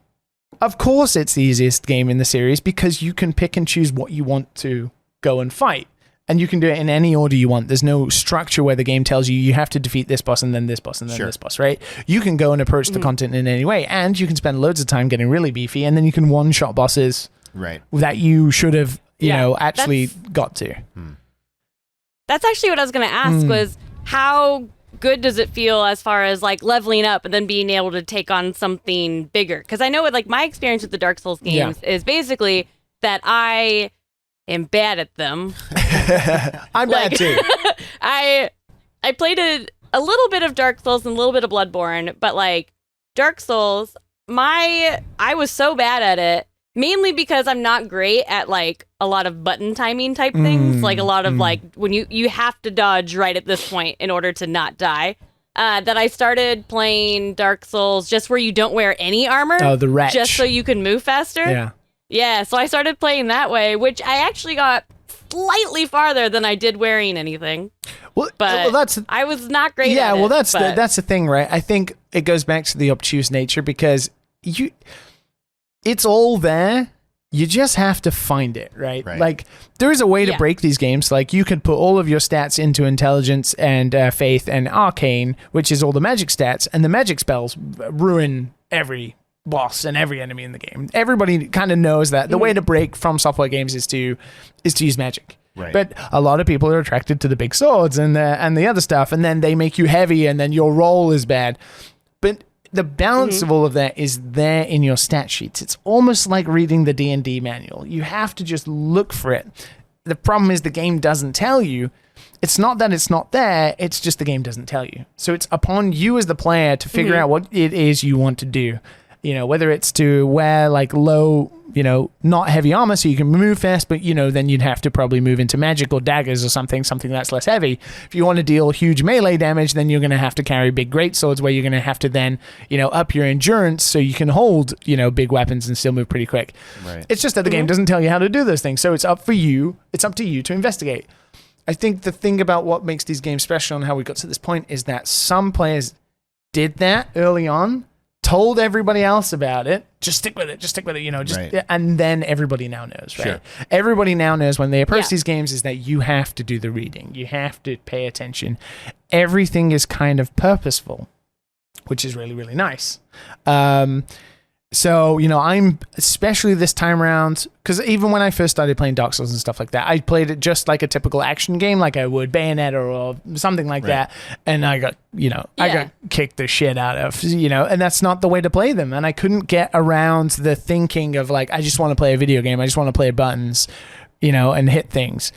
Of course it's the easiest game in the series because you can pick and choose what you want to go and fight. And you can do it in any order you want. There's no structure where the game tells you have to defeat this boss and then this boss and then this boss, right? You can go and approach the content in any way, and you can spend loads of time getting really beefy, and then you can one-shot bosses that you should have, actually got to. That's actually what I was going to ask was how good does it feel as far as like leveling up and then being able to take on something bigger? Because I know with like my experience with the Dark Souls games is basically that I am bad at them. I'm bad too. I played a little bit of Dark Souls and a little bit of Bloodborne, but like Dark Souls, I was so bad at it, mainly because I'm not great at like a lot of button timing type things, like a lot of like when you have to dodge right at this point in order to not die. That I started playing Dark Souls just where you don't wear any armor. Oh, the wretch. Just so you can move faster. Yeah, so I started playing that way, which I actually got slightly farther than I did wearing anything. Well, I was not great at it. Well, that's the thing, right? I think it goes back to the obtuse nature because it's all there. You just have to find it, right? Like, there is a way to break these games. Like, you could put all of your stats into intelligence and faith and arcane, which is all the magic stats, and the magic spells ruin every boss and every enemy in the game. Everybody kind of knows that the way to break From Software games is to use magic. But a lot of people are attracted to the big swords and the other stuff, and then they make you heavy, and then your roll is bad. But the balance of all of that is there in your stat sheets. It's almost like reading the D&D manual. You have to just look for it. The problem is the game doesn't tell you. It's not that it's not there, it's just the game doesn't tell you. So it's upon you as the player to figure out what it is you want to do. Whether it's to wear like low, not heavy armor so you can move fast, but then you'd have to probably move into magic or daggers or something that's less heavy. If you want to deal huge melee damage, then you're going to have to carry big greatswords where you're going to have to then, up your endurance so you can hold, big weapons and still move pretty quick. It's just that the game doesn't tell you how to do those things. So it's up to you to investigate. I think the thing about what makes these games special and how we got to this point is that some players did that early on, told everybody else about it, just stick with it, and then everybody now knows, right? Everybody now knows when they approach these games is that you have to do the reading, you have to pay attention. Everything is kind of purposeful, which is really, really nice. So, I'm especially this time around, because even when I first started playing Dark Souls and stuff like that, I played it just like a typical action game, like I would Bayonetta or something like that. And I got, I got kicked the shit out of, and that's not the way to play them. And I couldn't get around the thinking of like, I just want to play a video game. I just want to play buttons, and hit things.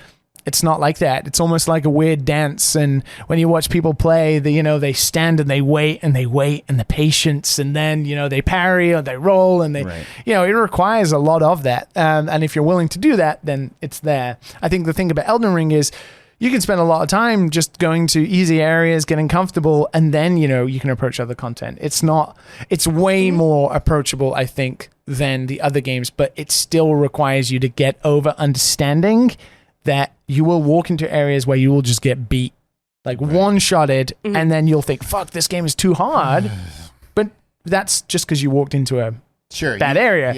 it's not like that. It's almost like a weird dance. And when you watch people play, they stand and they wait and they wait, and the patience, and then they parry or they roll, and they it requires a lot of that. And if you're willing to do that, then it's there. I think the thing about Elden Ring is you can spend a lot of time just going to easy areas, getting comfortable, and then you can approach other content. It's way more approachable, I think, than the other games, but it still requires you to get over understanding that you will walk into areas where you will just get beat, like one-shotted, and then you'll think, fuck, this game is too hard. But that's just because you walked into a bad area.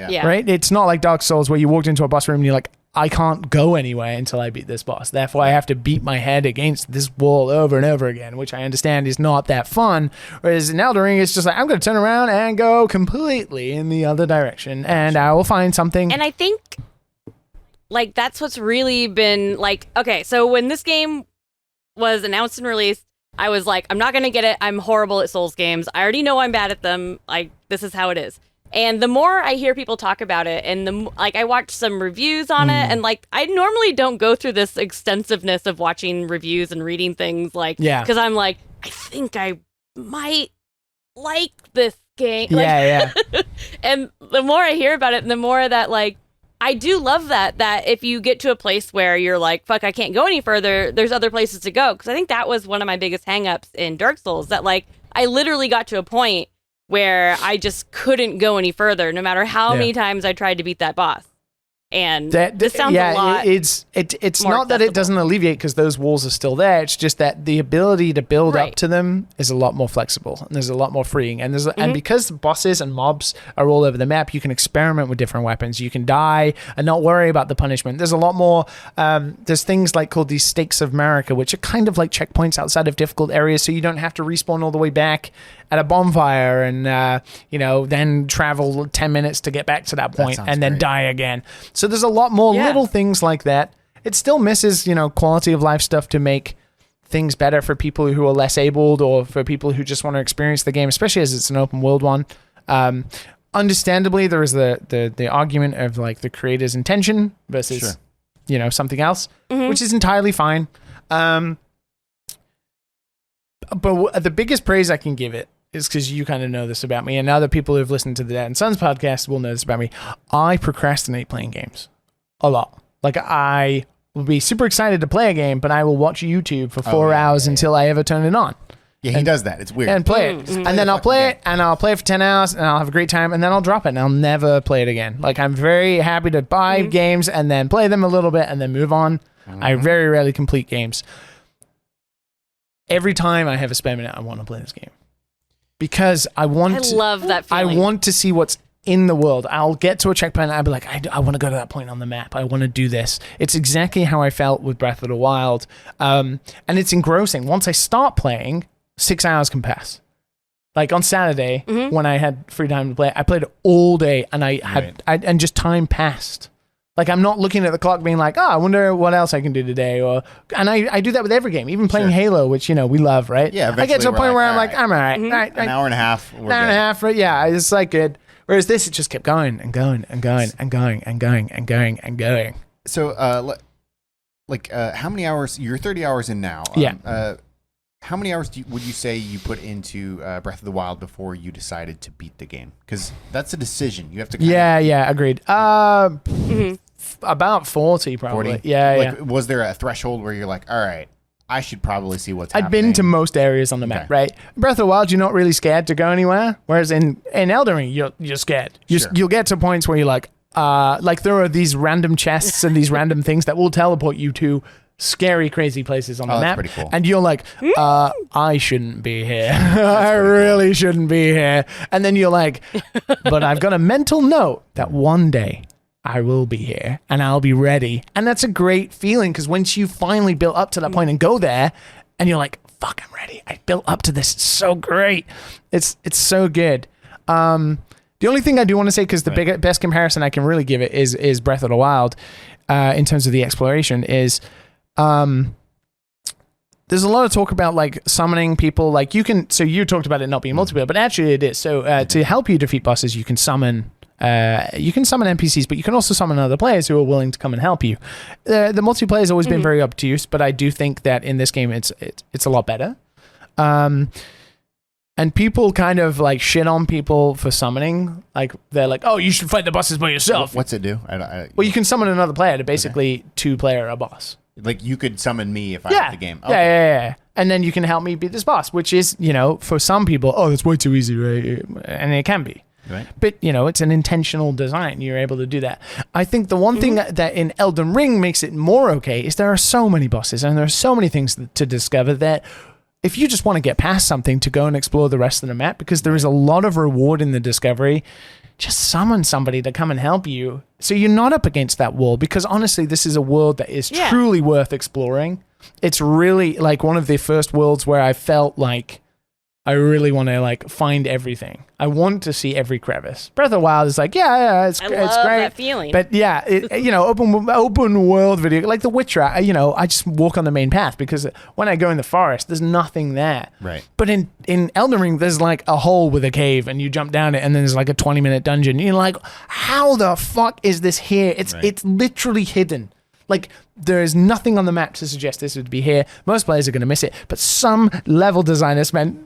Yeah. Right? It's not like Dark Souls where you walked into a boss room and you're like, I can't go anywhere until I beat this boss. Therefore, I have to beat my head against this wall over and over again, which I understand is not that fun. Whereas in Elden Ring, it's just like, I'm going to turn around and go completely in the other direction, and I will find something. And I think, like, that's what's really been, like, okay, so when this game was announced and released, I was like, I'm not going to get it. I'm horrible at Souls games. I already know I'm bad at them. This is how it is. And the more I hear people talk about it, and I watched some reviews on it, and I normally don't go through this extensiveness of watching reviews and reading things, because I'm like, I think I might like this game. And the more I hear about it, and the more that I do love that if you get to a place where you're like, fuck, I can't go any further, there's other places to go. Because I think that was one of my biggest hangups in Dark Souls, that I literally got to a point where I just couldn't go any further, no matter how many times I tried to beat that boss. And this sounds a lot. It's not that it doesn't alleviate, because those walls are still there. It's just that the ability to build up to them is a lot more flexible, and there's a lot more freeing. And and because bosses and mobs are all over the map, you can experiment with different weapons. You can die and not worry about the punishment. There's a lot more. There's things called these Stakes of Marika, which are kind of like checkpoints outside of difficult areas, so you don't have to respawn all the way back at a bonfire and then travel 10 minutes to get back to that point and then die again. So there's a lot more little things like that. It still misses, quality of life stuff to make things better for people who are less abled, or for people who just want to experience the game, especially as it's an open world one. Understandably, there is the argument of the creator's intention versus something else, which is entirely fine. But the biggest praise I can give it is because you kind of know this about me, and other people who've listened to the Dad and Sons podcast will know this about me. I procrastinate playing games a lot. I will be super excited to play a game, but I will watch YouTube for 4 hours until I ever turn it on. Yeah, he does that. It's weird. And play it. And then I'll play it, and I'll play it for 10 hours, and I'll have a great time, and then I'll drop it, and I'll never play it again. I'm very happy to buy games and then play them a little bit and then move on. I very rarely complete games. Every time I have a spare minute, I want to play this game. Because I love that feeling. I want to see what's in the world. I'll get to a checkpoint and I'll be like, I want to go to that point on the map. I want to do this. It's exactly how I felt with Breath of the Wild. And it's engrossing. Once I start playing, 6 hours can pass. On Saturday, when I had free time to play, I played all day, and and just time passed. I'm not looking at the clock being like, I wonder what else I can do today. And I do that with every game, even playing Halo, which, we love, right? Yeah, I get to a point where I'm like, I'm all right. An hour and a half. An hour and a half, right? Yeah, it's good. Whereas this, it just kept going and going and going and going and going and going and going. So, how many hours? You're 30 hours in now. How many hours would you say you put into Breath of the Wild before you decided to beat the game? Because that's a decision. You have to agreed. About 40, probably. 40? Yeah. Was there a threshold where you're like, all right, I should probably see what's happening? I'd been to most areas on the map, right? Breath of the Wild, you're not really scared to go anywhere. Whereas in Elden Ring, you're scared. You'll get to points where you're like there are these random chests and these random things that will teleport you to scary, crazy places on the map. Pretty cool. And you're like, I shouldn't be here. I really shouldn't be here. And then you're like, but I've got a mental note that one day I will be here and I'll be ready. And that's a great feeling, because once you finally built up to that point and go there, and you're like, fuck, I'm ready. I built up to this. It's so great. It's so good. The only thing I do want to say, because the best comparison I can really give it is Breath of the Wild, in terms of the exploration, is there's a lot of talk about summoning people. So you talked about it not being multiplayer, but actually it is. So to help you defeat bosses, you can summon You can summon NPCs, but you can also summon other players who are willing to come and help you. The multiplayer has always been very obtuse, but I do think that in this game it's a lot better. And people kind of like shit on people for summoning. Like they're like, "Oh, you should fight the bosses by yourself." What's it do? Well, you can summon another player to basically two-player a boss. Like you could summon me if I had the game. Okay. Yeah. And then you can help me beat this boss, which is, for some people, oh, that's way too easy, right? And it can be. Right. But, it's an intentional design. You're able to do that. I think the one thing that in Elden Ring makes it more okay is there are so many bosses and there are so many things to discover that if you just want to get past something, to go and explore the rest of the map, because there is a lot of reward in the discovery, just summon somebody to come and help you. So you're not up against that wall, because honestly, this is a world that is truly worth exploring. It's really like one of the first worlds where I felt like I really want to like find everything. I want to see every crevice. Breath of the Wild is like, it's I great. love that feeling. But yeah, open world video, like The Witcher, I just walk on the main path because when I go in the forest, there's nothing there. Right. But in Elden Ring, there's like a hole with a cave and you jump down it and then there's like a 20-minute dungeon. You're like, how the fuck is this here? It's literally hidden. Like, there's nothing on the map to suggest this would be here. Most players are going to miss it. But some level designer spent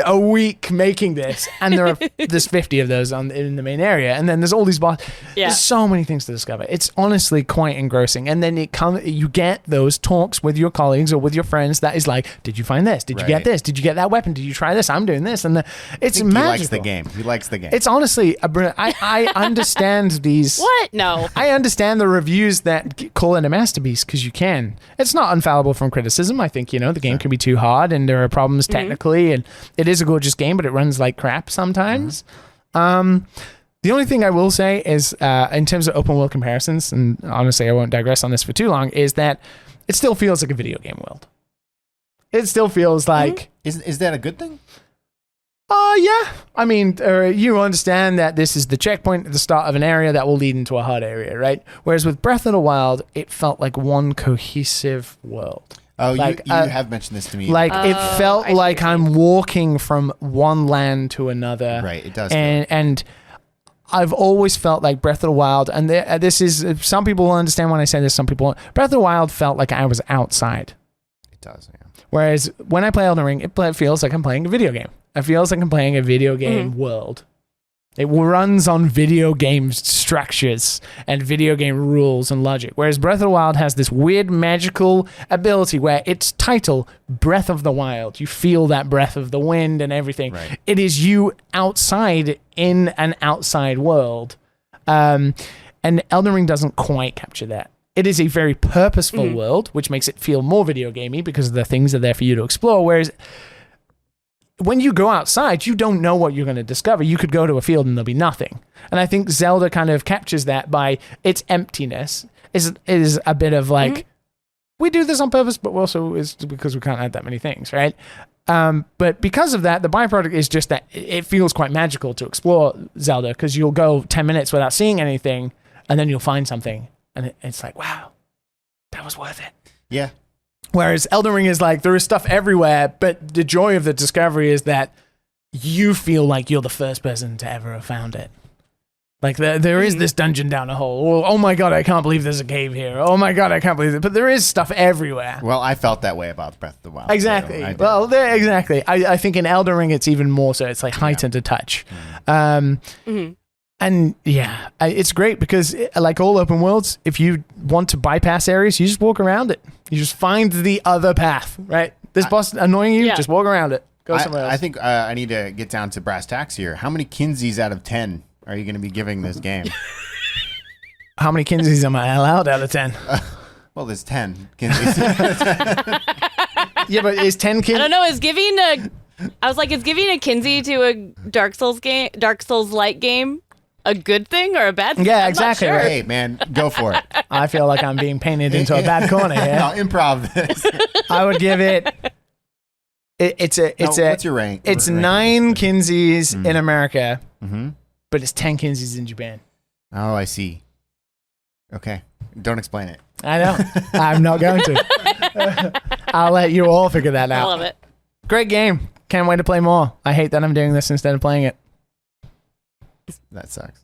a week making this, and there's 50 of those in the main area, and then there's all these bosses. There's so many things to discover. It's honestly quite engrossing. And then you get those talks with your colleagues or with your friends that is like, did you find this? Did you get this? Did you get that weapon? Did you try this? I'm doing this. And it's magical. He likes the game. It's honestly I understand these. What? No. I understand the reviews that call it a masterpiece, because you can. It's not infallible from criticism. I think, the game can be too hard and there are problems technically, and it is a gorgeous game, but it runs like crap sometimes. The only thing I will say is, in terms of open world comparisons, and honestly, I won't digress on this for too long, is that it still feels like a video game world. It still feels like... Is that a good thing? Yeah. I mean, you understand that this is the checkpoint at the start of an area that will lead into a hard area, right? Whereas with Breath of the Wild, it felt like one cohesive world. Oh, like, you have mentioned this to me. Like, it felt like I'm walking from one land to another. Right, it does. And I've always felt like Breath of the Wild, and this is, some people will understand when I say this, some people won't. Breath of the Wild felt like I was outside. It does, yeah. Whereas when I play Elden Ring, it feels like I'm playing a video game. It feels like I'm playing a video game world. It runs on video game structures and video game rules and logic. Whereas Breath of the Wild has this weird magical ability where its title, Breath of the Wild, you feel that breath of the wind and everything. Right. It is you outside in an outside world. And Elden Ring doesn't quite capture that. It is a very purposeful world, which makes it feel more video gamey because the things are there for you to explore. Whereas when you go outside, you don't know what you're going to discover. You could go to a field and there'll be nothing. And I think Zelda kind of captures that by its emptiness. Is a bit of like, we do this on purpose, but also is because we can't add that many things, right? But because of that, the byproduct is just that it feels quite magical to explore Zelda, because you'll go 10 minutes without seeing anything, and then you'll find something, and it's like, wow, that was worth it. Yeah. Whereas Elden Ring is like, there is stuff everywhere, but the joy of the discovery is that you feel like you're the first person to ever have found it. Like, there is this dungeon down a hole. Oh my god, I can't believe there's a cave here. Oh my god, I can't believe it. But there is stuff everywhere. Well, I felt that way about Breath of the Wild. Exactly. So Exactly. I think in Elden Ring, it's even more so. It's like heightened a touch. And yeah, it's great because like all open worlds, if you want to bypass areas, you just walk around it. You just find the other path, right? This boss annoying you, just walk around it. Go somewhere else. I think I need to get down to brass tacks here. How many Kinseys out of 10 are you going to be giving this game? How many Kinseys am I allowed out of 10? Well, there's 10 Kinseys. Yeah, but is 10 Kinseys? I don't know. Is giving a Kinsey to a Dark Souls-like game a good thing or a bad thing? Yeah, I'm exactly. not sure. Hey, man, go for it. I feel like I'm being painted into a bad corner here. No, improv this. I would give it. What's your rank? It's 9 Kinseys in America, but it's 10 Kinseys in Japan. Oh, I see. Okay, don't explain it. I know. I'm not going to. I'll let you all figure that out. I love it. Great game. Can't wait to play more. I hate that I'm doing this instead of playing it. That sucks.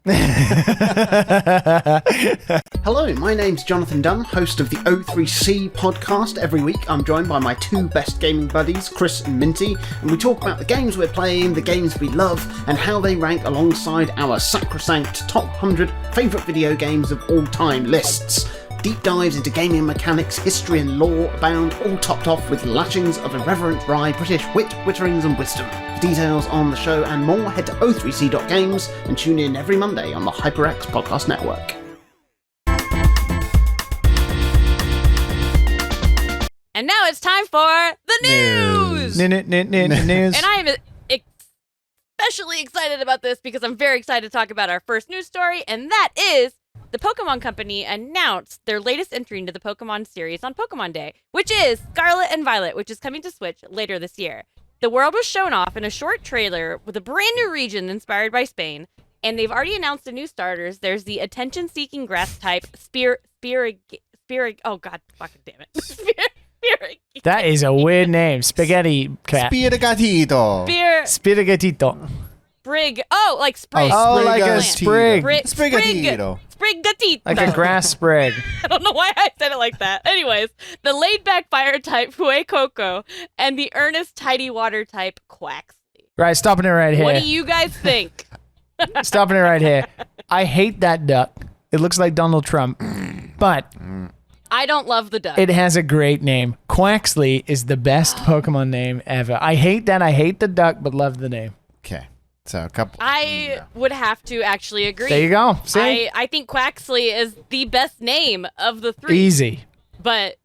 Hello, my name's Jonathan Dunn, host of the O3C podcast. Every week I'm joined by my two best gaming buddies, Chris and Minty, and we talk about the games we're playing, the games we love, and how they rank alongside our sacrosanct top 100 favourite video games of all time lists. Deep dives into gaming mechanics, history and lore abound, all topped off with lashings of irreverent wry British wit, witterings and wisdom. For details on the show and more, head to o3c.games and tune in every Monday on the HyperX Podcast Network. And now it's time for the news. News. And I am especially excited about this because I'm very excited to talk about our first news story, and that is the Pokemon Company announced their latest entry into the Pokemon series on Pokemon Day, which is Scarlet and Violet, which is coming to Switch later this year. The world was shown off in a short trailer with a brand new region inspired by Spain, and they've already announced the new starters. There's the attention-seeking grass type oh god, fucking damn it. That is a weird name. Spaghetti cat. Spirigatito. Spirigatito. Sprig. Oh, like sprig. Oh, like a sprig. Sprigatito. Sprigatito. Like a grass sprig. I don't know why I said it like that. Anyways, the laid-back fire type Fuecoco and the earnest tidy water type Quaxley. Right, stopping it right here. What do you guys think? Stopping it right here. I hate that duck. It looks like Donald Trump, but I don't love the duck. it has a great name. Quaxley is the best Pokemon name ever. I hate that. I hate the duck, but love the name. Okay. So a couple. I would have to actually agree. There you go. See? I think Quaxley is the best name of the three. Easy. But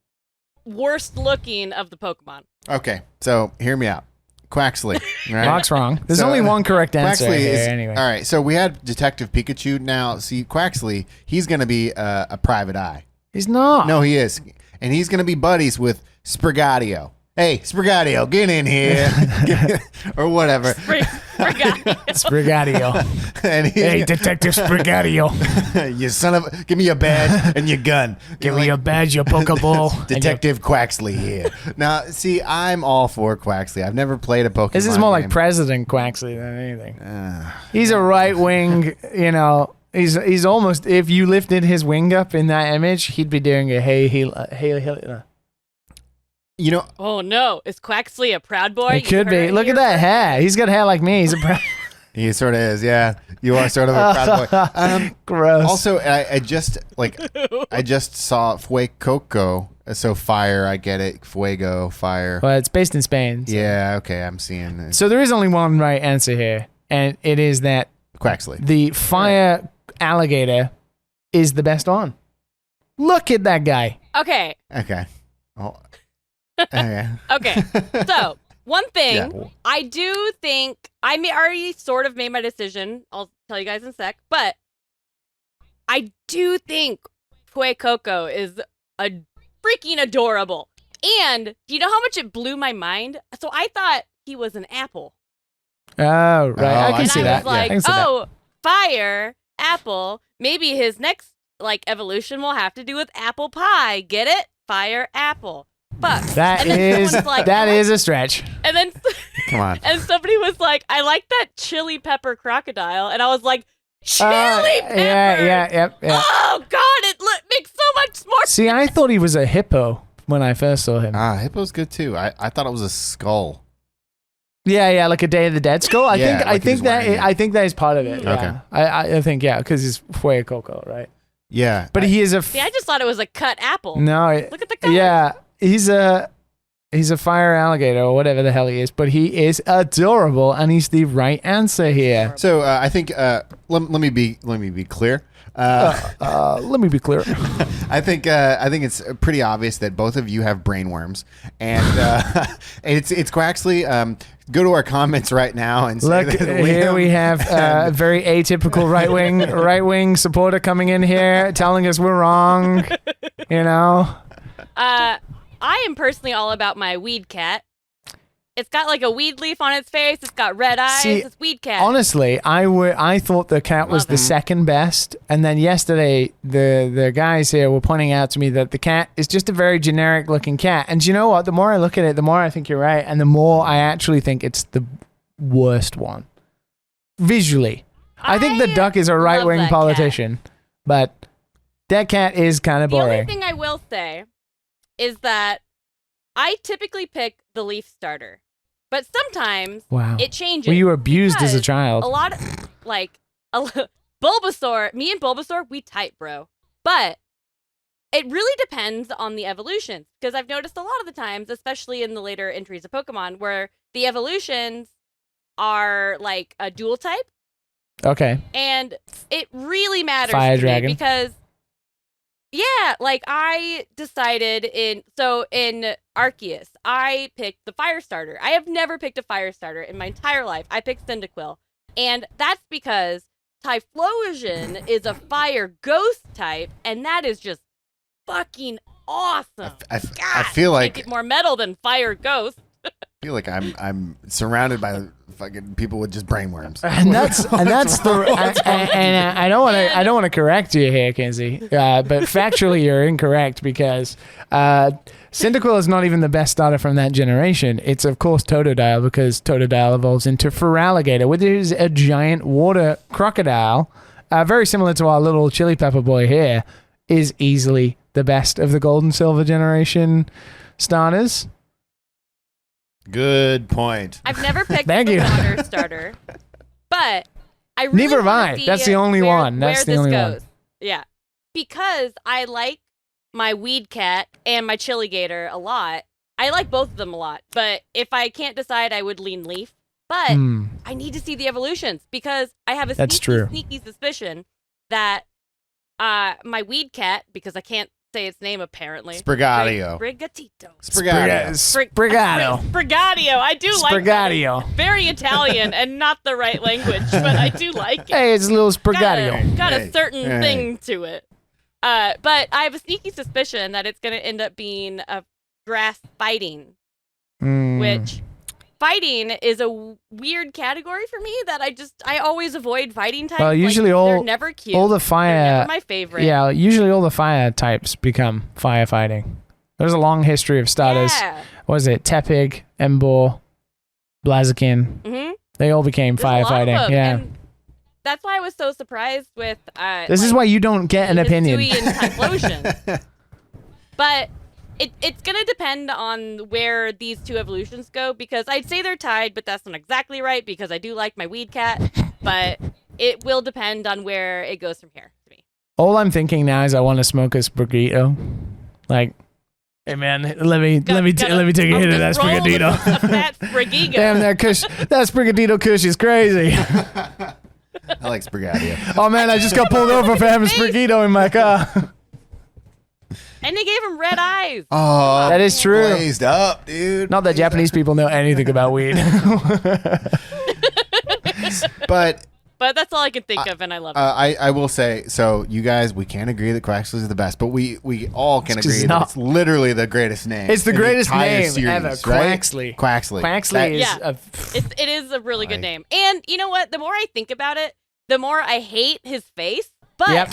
worst looking of the Pokemon. Okay. So hear me out. Quaxley. Right? Mark's wrong. There's So, only one correct answer Quaxley here is anyway. all right. So we had Detective Pikachu. Now, see, Quaxley, he's going to be a private eye. He's not. No, he is, and he's going to be buddies with Sprigatio. Hey, Sprigatio, get in here, or whatever. Sprigatio. And he, Hey, Detective Sprigatio. you son of, give me your badge and your gun. Give me your badge, your Pokeball. Detective Quaxley here. Now, see, I'm all for Quaxley. I've never played a Pokemon. This is more like game. President Quaxley than anything. He's a right wing, he's almost, if you lifted his wing up in that image, he'd be doing a hey. You know, Oh no, is Quaxley a proud boy? It could be. Look at that hair. He's got hair like me. He's a proud. he sort of is. Yeah, you are sort of a proud boy. Gross. Also, I just saw Fuecoco. So fire, I get it. Fuego, fire. Well, it's based in Spain. So. Yeah, okay, I'm seeing it. So there is only one right answer here, and it is that Quaxley. the fire alligator is the best one. Look at that guy. Okay. Okay. Oh. Okay. Okay. So one thing Yeah. I do think already sort of made my decision. I'll tell you guys in a sec, but I do think Fuecoco is a freaking adorable. And do you know how much it blew my mind? So I thought he was an apple. Oh, right. Oh, I can And see I that. was like, I can see that. fire, apple. Maybe his next evolution will have to do with apple pie. Get it? Fire, apple. Fuck. That And then is someone's like, that "What?" is a stretch. And then Come on. and somebody was like, I like that chili pepper crocodile. And I was like, chili pepper. Yeah. Oh God, it makes so much more See, I thought he was a hippo when I first saw him. Hippo's good too. I thought it was a skull. Yeah, like a Day of the Dead skull. I Yeah, think like he was wearing it. I think that is part of it. Yeah. Okay. I think because he's Fuecoco, right? Yeah. But he is a See, I just thought it was a cut apple. no. Look at the color. Yeah, he's a fire alligator or whatever the hell he is, but he is adorable and he's the right answer here. So I think let me be clear. Let me be clear. I think it's pretty obvious that both of you have brainworms, and it's Quaxley. Go to our comments right now and say Look, that here Liam we have a very atypical right wing supporter coming in here telling us we're wrong. I am personally all about my weed cat. It's got like a weed leaf on its face. It's got red eyes. See, It's weed cat. Honestly, I thought the cat was Love the him. second best, and then yesterday the guys here were pointing out to me that the cat is just a very generic looking cat. And do you know what? The more I look at it, the more I think you're right, and the more I actually think it's the worst one visually. I think the duck is a love right-wing that politician, but that cat is kind of The only boring. thing I will say is that I typically pick the leaf starter, but sometimes Wow. it changes. Well, you were abused as a because child. A lot of, Bulbasaur, me and Bulbasaur, we type, bro. But it really depends on the evolutions, because I've noticed a lot of the times, especially in the later entries of Pokemon, where the evolutions are like a dual type, Okay. and it really matters Fire to dragon. me because, yeah, like I decided in Arceus, I picked the fire starter. I have never picked a fire starter in my entire life. I picked Cyndaquil, and that's because Typhlosion is a fire ghost type, and that is just fucking awesome. I God, feel like can't get more metal than fire ghost. I'm surrounded by fucking people with just brainworms. And that's I don't want to correct you here, Kinsey, but factually you're incorrect because Cyndaquil is not even the best starter from that generation. It's of course Totodile, because Totodile evolves into Feraligatr, which is a giant water crocodile, very similar to our little chili pepper boy here. Is easily the best of the gold and silver generation starters. Good point. I've never picked Thank the you. water starter, but I really Neither have wanna I. see That's the only where- one. That's where the this only goes. one. Yeah, because I like my weed cat and my chiligator a lot. I like both of them a lot, but if I can't decide, I would lean leaf. But I need to see the evolutions, because I have a That's true. sneaky suspicion that my weed cat, because I can't say its name apparently. Sprigatio. Sprigatito. Sprigatio. Sprigatio. I do like that. Sprigatio. Very Italian and not the right language, but I do like it. Hey, it's a little Sprigatio. Got a Hey, certain hey. thing to it. But I have a sneaky suspicion that it's going to end up being a grass fighting, which fighting is a weird category for me that I always avoid fighting types. Well, usually they're never cute. all the They're fire. never my favorite. Yeah, usually all the fire types become firefighting. There's a long history of starters. Yeah. What was it? Tepig, Emboar, Blaziken. Mm-hmm. They all became There's a lot of firefighting. them, Yeah. and that's why I was so surprised with This is why you don't get an opinion. Hisui and Typhlosion. But it's going to depend on where these two evolutions go, because I'd say they're tied, but that's not exactly right, because I do like my weed cat, but it will depend on where it goes from here to me. All I'm thinking now is I want to smoke a Sprigatito. Like, hey man, let me take a hit of that Sprigatito. A fat Sprigigo. Damn, that Sprigatito Kush is crazy. I like Sprigatio. Oh man, I just got pulled over for having Sprigatito in my car. And they gave him red eyes. Oh, That is true. blazed up, dude. Not that Japanese people know anything about weed. But But that's all I can think of, and I love it. I will say, so you guys, we can't agree that Quaxley is the best, but we all can It's agree just that not. it's literally the greatest name. It's the in greatest entire name series, ever. right? Quaxley. Quaxley. Quaxley That- is Yeah. It is a really good Like- name. And you know what? The more I think about it, the more I hate his face. But Yep.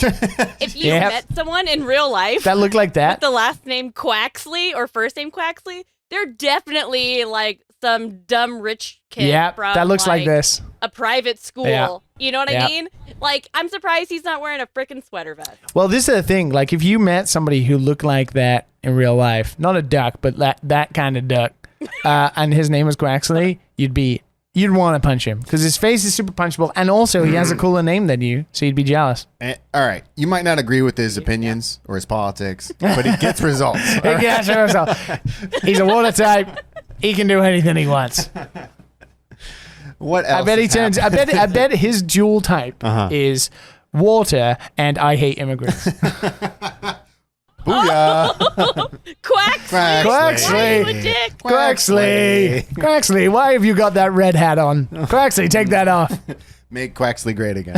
if you Yep. met someone in real life That looked like with that. the last name Quaxley or first name Quaxley, they're definitely like some dumb rich kid Yeah, from that looks like this. a private school. Yeah. You know what Yeah. I mean? Like, I'm surprised he's not wearing a freaking sweater vest. Well, this is the thing. Like, if you met somebody who looked like that in real life, not a duck, but that kind of duck, and his name was Quaxley, you'd want to punch him because his face is super punchable, and also he has a cooler name than you, so you'd be jealous. All right, you might not agree with his opinions or his politics, but he gets results. all right? Yeah, sure. So he's a water type. He can do anything he wants. What else? I bet he has turns. happened? I bet his dual type is water, and I hate immigrants. Booyah. Quaxley! Quaxley. Why are you a dick? Quaxley, why have you got that red hat on? Quaxley, take that off. Make Quaxley great again.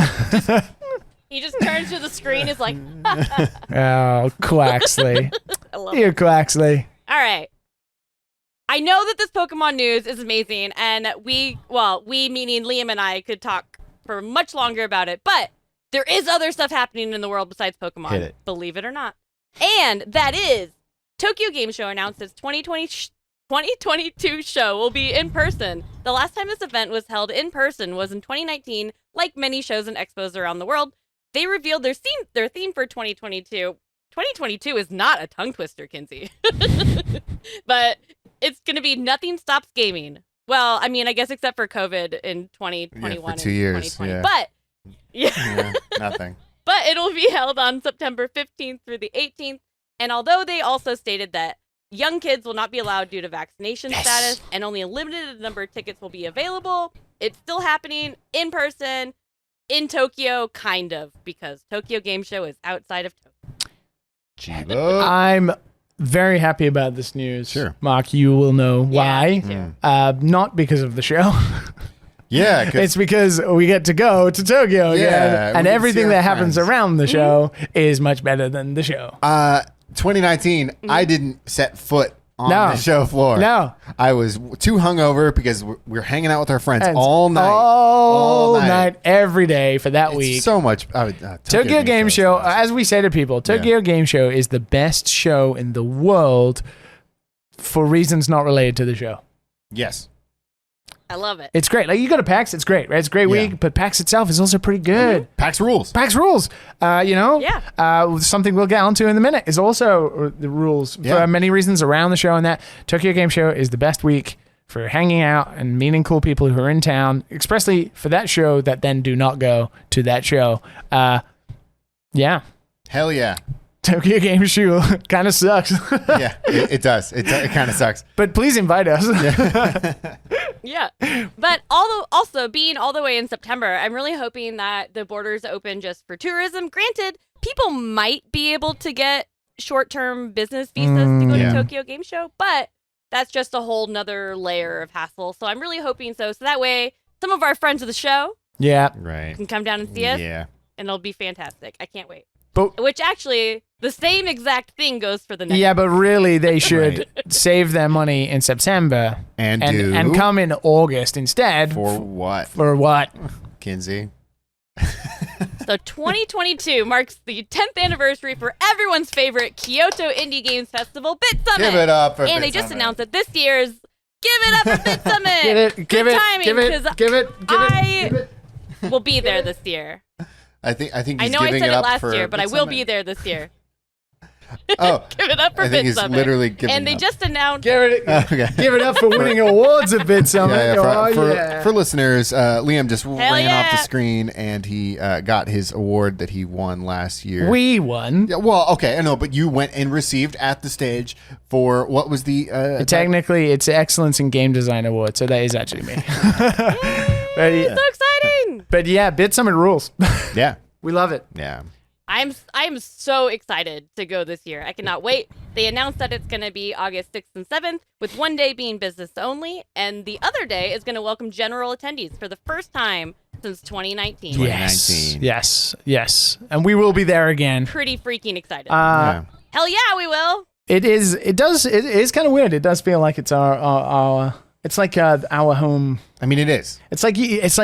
He just turns to the screen, is like, Oh, Quaxley. I love it. Here, Quaxley. All right. I know that this Pokemon news is amazing, and we meaning Liam and I could talk for much longer about it, but there is other stuff happening in the world besides Pokemon. Hit it. Believe it or not. And that is Tokyo Game Show announced its 2020 2022 show will be in person. The last time this event was held in person was in 2019. Like many shows and expos around the world, they revealed their theme for 2022. 2022 is not a tongue twister, Kinsey. But it's going to be Nothing Stops Gaming. Well, I mean, I guess except for COVID in 2021 for 2 years, 2020. yeah. But Nothing. But it'll be held on September 15th through the 18th. And although they also stated that young kids will not be allowed due to vaccination status and only a limited number of tickets will be available, it's still happening in person in Tokyo, kind of, because Tokyo Game Show is outside of Tokyo. I'm very happy about this news. Sure. Mark, you will know why. too. Not because of the show. Yeah, It's because we get to go to Tokyo again, Yeah, we and get to everything see that our happens friends. around the show is much better than the show. 2019, I didn't set foot on the show floor. No. I was too hungover because we're hanging out with our friends And all night. All night, every day for that It's week. so much. Tokyo Game Show, is as we say to people, Tokyo Game Show is the best show in the world for reasons not related to the show. yes. I love it. It's great. Like, you go to PAX, it's great, right? It's a great week, but PAX itself is also pretty good. PAX rules. PAX rules, Yeah. something we'll get onto in a minute is also the rules for many reasons around the show, and that Tokyo Game Show is the best week for hanging out and meeting cool people who are in town, expressly for that show that then do not go to that show. Yeah. Hell yeah. Tokyo Game Show kind of sucks. Yeah, it does. It kind of sucks. But please invite us. Yeah. But also being all the way in September, I'm really hoping that the borders open just for tourism. Granted, people might be able to get short-term business visas to go to Tokyo Game Show, but that's just a whole nother layer of hassle. So I'm really hoping so that way some of our friends of the show Right. can come down and see us, Yeah. and it'll be fantastic. I can't wait. But Which actually, the same exact thing goes for the next. yeah, but really they should save their money in September And come in August instead. for what, For what? Kinsey? So 2022 marks the 10th anniversary for everyone's favorite Kyoto Indie Games Festival, Bitsummit. Give it up for And they just Bitsummit. announced that this year's Give It Up for Bitsummit. Give it, Good give it, timing, give it, 'cause give it, give it, I give it. will be there this year. I think I he's know I giving said it up last for year, but I will Bitsummit. be there this year. Oh, Give it up for I think he's Bitsummit. literally giving And they up. just announced. Give it, Okay. give it up for winning awards at Bitsummit. For listeners, Liam just ran off the yeah. screen and he got his award that he won last year. We won. Yeah, well, okay, I know, but you went and received at the stage for what was the Technically, it's Excellence in Game Design Award, so that is actually me. So exciting! But yeah, Bitsummit rules. Yeah, We love it. yeah. I'm so excited to go this year. I cannot wait. They announced that it's going to be August 6th and 7th, with one day being business only, and the other day is going to welcome general attendees for the first time since 2019. Yes, 2019. yes, and we will be there again. Pretty freaking excited. Yeah. Hell yeah, we will. It is kind of weird. It does feel like it's our it's like our home. I mean, it is. It's like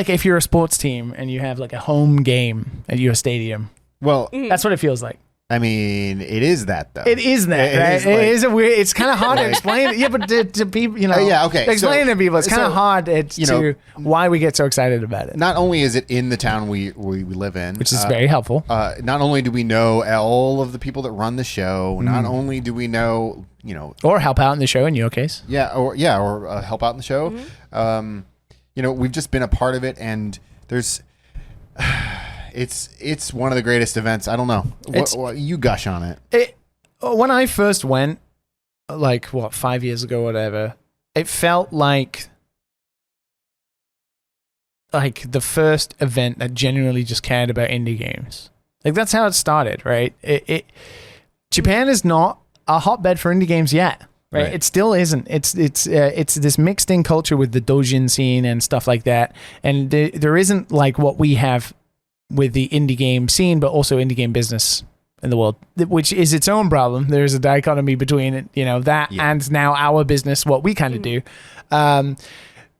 if you're a sports team and you have like a home game at your stadium. Well, That's what it feels like. I mean, it is that though. It is that, It right? is like- It is a weird. It's kind of hard to explain. Yeah, but to people, yeah, okay, to explain so- to people, it's kind of so, hard know, to why we get so excited about it, Not only is it in the town we live in, which is very helpful. not only do we know all of the people that run the show, not only do we know, Or help out in the show in your case. or help out in the show. We've just been a part of it, and there's, it's one of the greatest events. I don't know. What you gush on it? When I first went, 5 years ago, whatever, it felt like the first event that genuinely just cared about indie games. Like that's how it started, right? Japan is not a hotbed for indie games yet. Right? It still isn't. It's this mixed in culture with the doujin scene and stuff like that, and there isn't like what we have with the indie game scene, but also indie game business in the world, which is its own problem. There's a dichotomy between that and now our business, what we kind of do.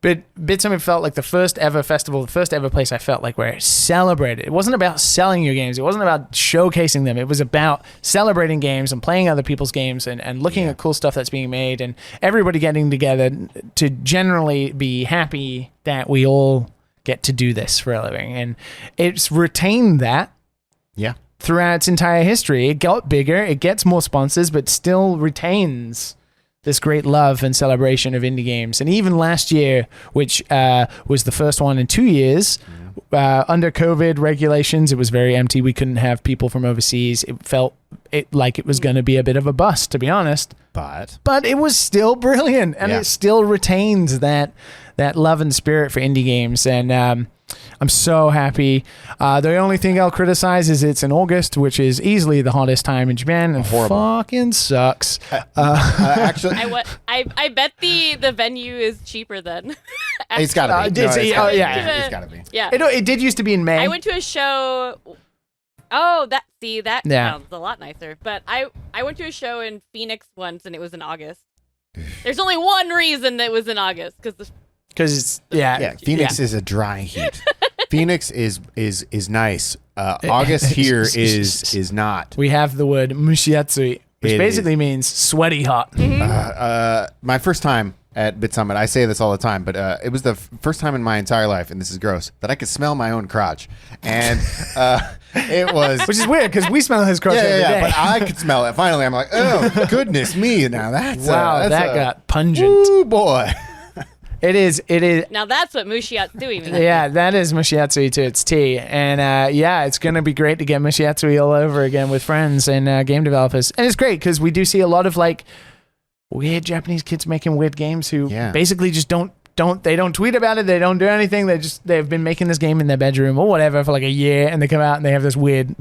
But Bitsummit felt like the first ever festival, the first ever place I felt like where it celebrated. It wasn't about selling your games. It wasn't about showcasing them. It was about celebrating games and playing other people's games and looking at cool stuff that's being made and everybody getting together to generally be happy that we all get to do this for a living. And it's retained that throughout its entire history. It got bigger. It gets more sponsors, but still retains this great love and celebration of indie games. And even last year, which was the first one in 2 years, under COVID regulations, it was very empty. We couldn't have people from overseas. It felt like it was going to be a bit of a bust, to be honest. But it was still brilliant, and it still retains that love and spirit for indie games. And I'm so happy. The only thing I'll criticize is it's in August, which is easily the hottest time in Japan, and fucking sucks. Actually, I bet the venue is cheaper then. it's gotta be. It's gotta be. Yeah. It did used to be in May. I went to a show. Oh, that sounds a lot nicer. But I went to a show in Phoenix once, and it was in August. There's only one reason that it was in August, because it's Phoenix is a dry heat. Phoenix is nice. August here is not. We have the word mushiatsui, which basically means sweaty hot. My first time at Bitsummit, I say this all the time, but it was the first time in my entire life, and this is gross, that I could smell my own crotch. And it was... Which is weird, because we smell his crotch every day. But I could smell it. Finally, I'm like, oh, goodness me. Now that's... Wow, that got pungent. Ooh, boy. It is. Now that's what mushiatsui means. Yeah, that is mushiatsui to its T. And it's going to be great to get mushiatsui all over again with friends and game developers. And it's great because we do see a lot of like weird Japanese kids making weird games who basically just don't tweet about it. They don't do anything. They've been making this game in their bedroom or whatever for like a year, and they come out and they have this weird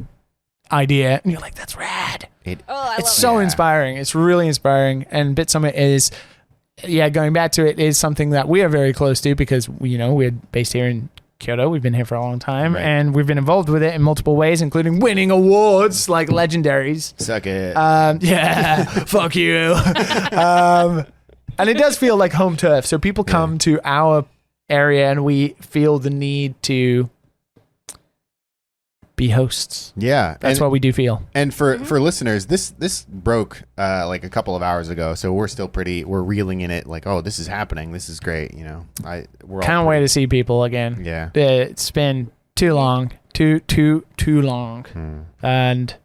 idea, and you're like, that's rad. It's so inspiring. It's really inspiring. And Bitsummit is... going back to it, is something that we are very close to because, we're based here in Kyoto. We've been here for a long time, and we've been involved with it in multiple ways, including winning awards like legendaries. Suck it. Fuck you. And it does feel like home turf. So people come to our area, and we feel the need to be hosts. Yeah, that's what we do feel. And for listeners, this broke like a couple of hours ago, so we're reeling in it. Like, oh, this is happening. This is great. Can't wait to see people again. Yeah, it's been too long, too long. And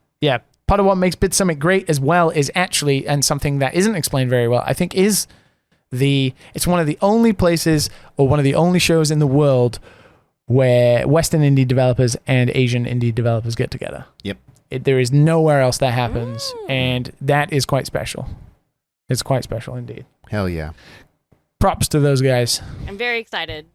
part of what makes Bitsummit great as well is actually, and something that isn't explained very well, I think, is it's one of the only places or one of the only shows in the world where Western indie developers and Asian indie developers get together. Yep. There is nowhere else that happens, and that is quite special. It's quite special indeed. Hell yeah. Props to those guys. I'm very excited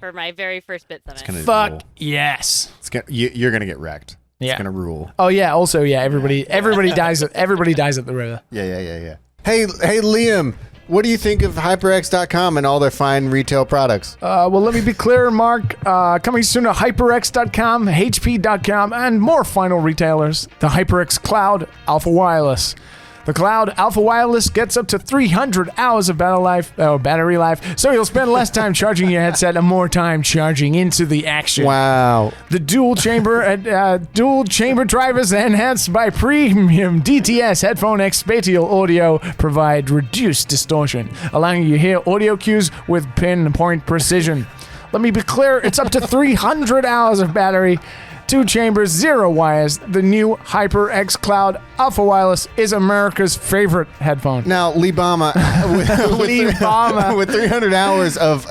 for my very first Bitsummit. Fuck yes. You're going to get wrecked. It's going to rule. Oh yeah, also everybody dies at the river. Yeah. Hey Liam, what do you think of HyperX.com and all their fine retail products? Well, let me be clear, Mark. Coming soon to HyperX.com, HP.com, and more final retailers. The HyperX Cloud Alpha Wireless. The Cloud Alpha Wireless gets up to 300 hours of battery life, so you'll spend less time charging your headset and more time charging into the action. Wow. The dual chamber drivers enhanced by premium DTS headphone X spatial audio provide reduced distortion, allowing you to hear audio cues with pinpoint precision. Let me be clear, it's up to 300 hours of battery. 2 chambers, 0 wires. The new HyperX Cloud Alpha Wireless is America's favorite headphone. Now, Libama, with 300 hours of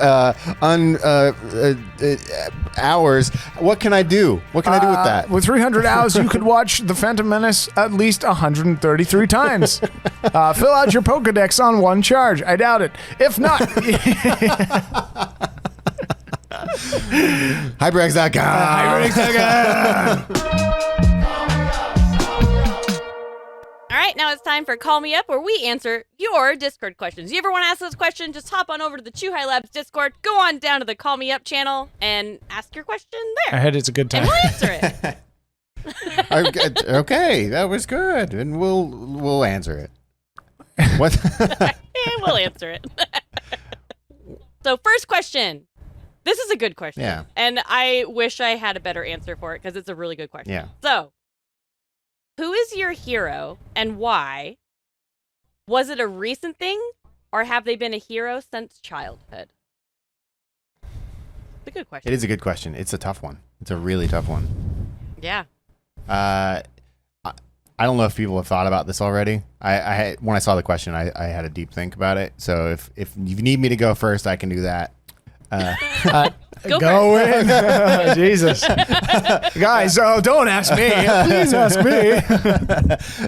hours, what can I do? What can I do with that? With 300 hours, you could watch The Phantom Menace at least 133 times. Fill out your Pokedex on one charge. I doubt it. If not... HyperX.com. All right, now it's time for Call Me Up, where we answer your Discord questions. You ever want to ask those questions, just hop on over to the Chuhai Labs Discord, go on down to the Call Me Up channel, and ask your question there. I heard it's a good time. And we'll answer it. Okay, that was good, and we'll answer it. What? And we'll answer it. So first question. This is a good question. Yeah. And I wish I had a better answer for it because it's a really good question. Yeah. So, who is your hero and why? Was it a recent thing or have they been a hero since childhood? It's a good question. It is a good question. It's a tough one. It's a really tough one. Yeah. I don't know if people have thought about this already. When I saw the question, I had a deep think about it. So if you need me to go first, I can do that. Go in. Jesus. Guys, don't ask me. Please ask me.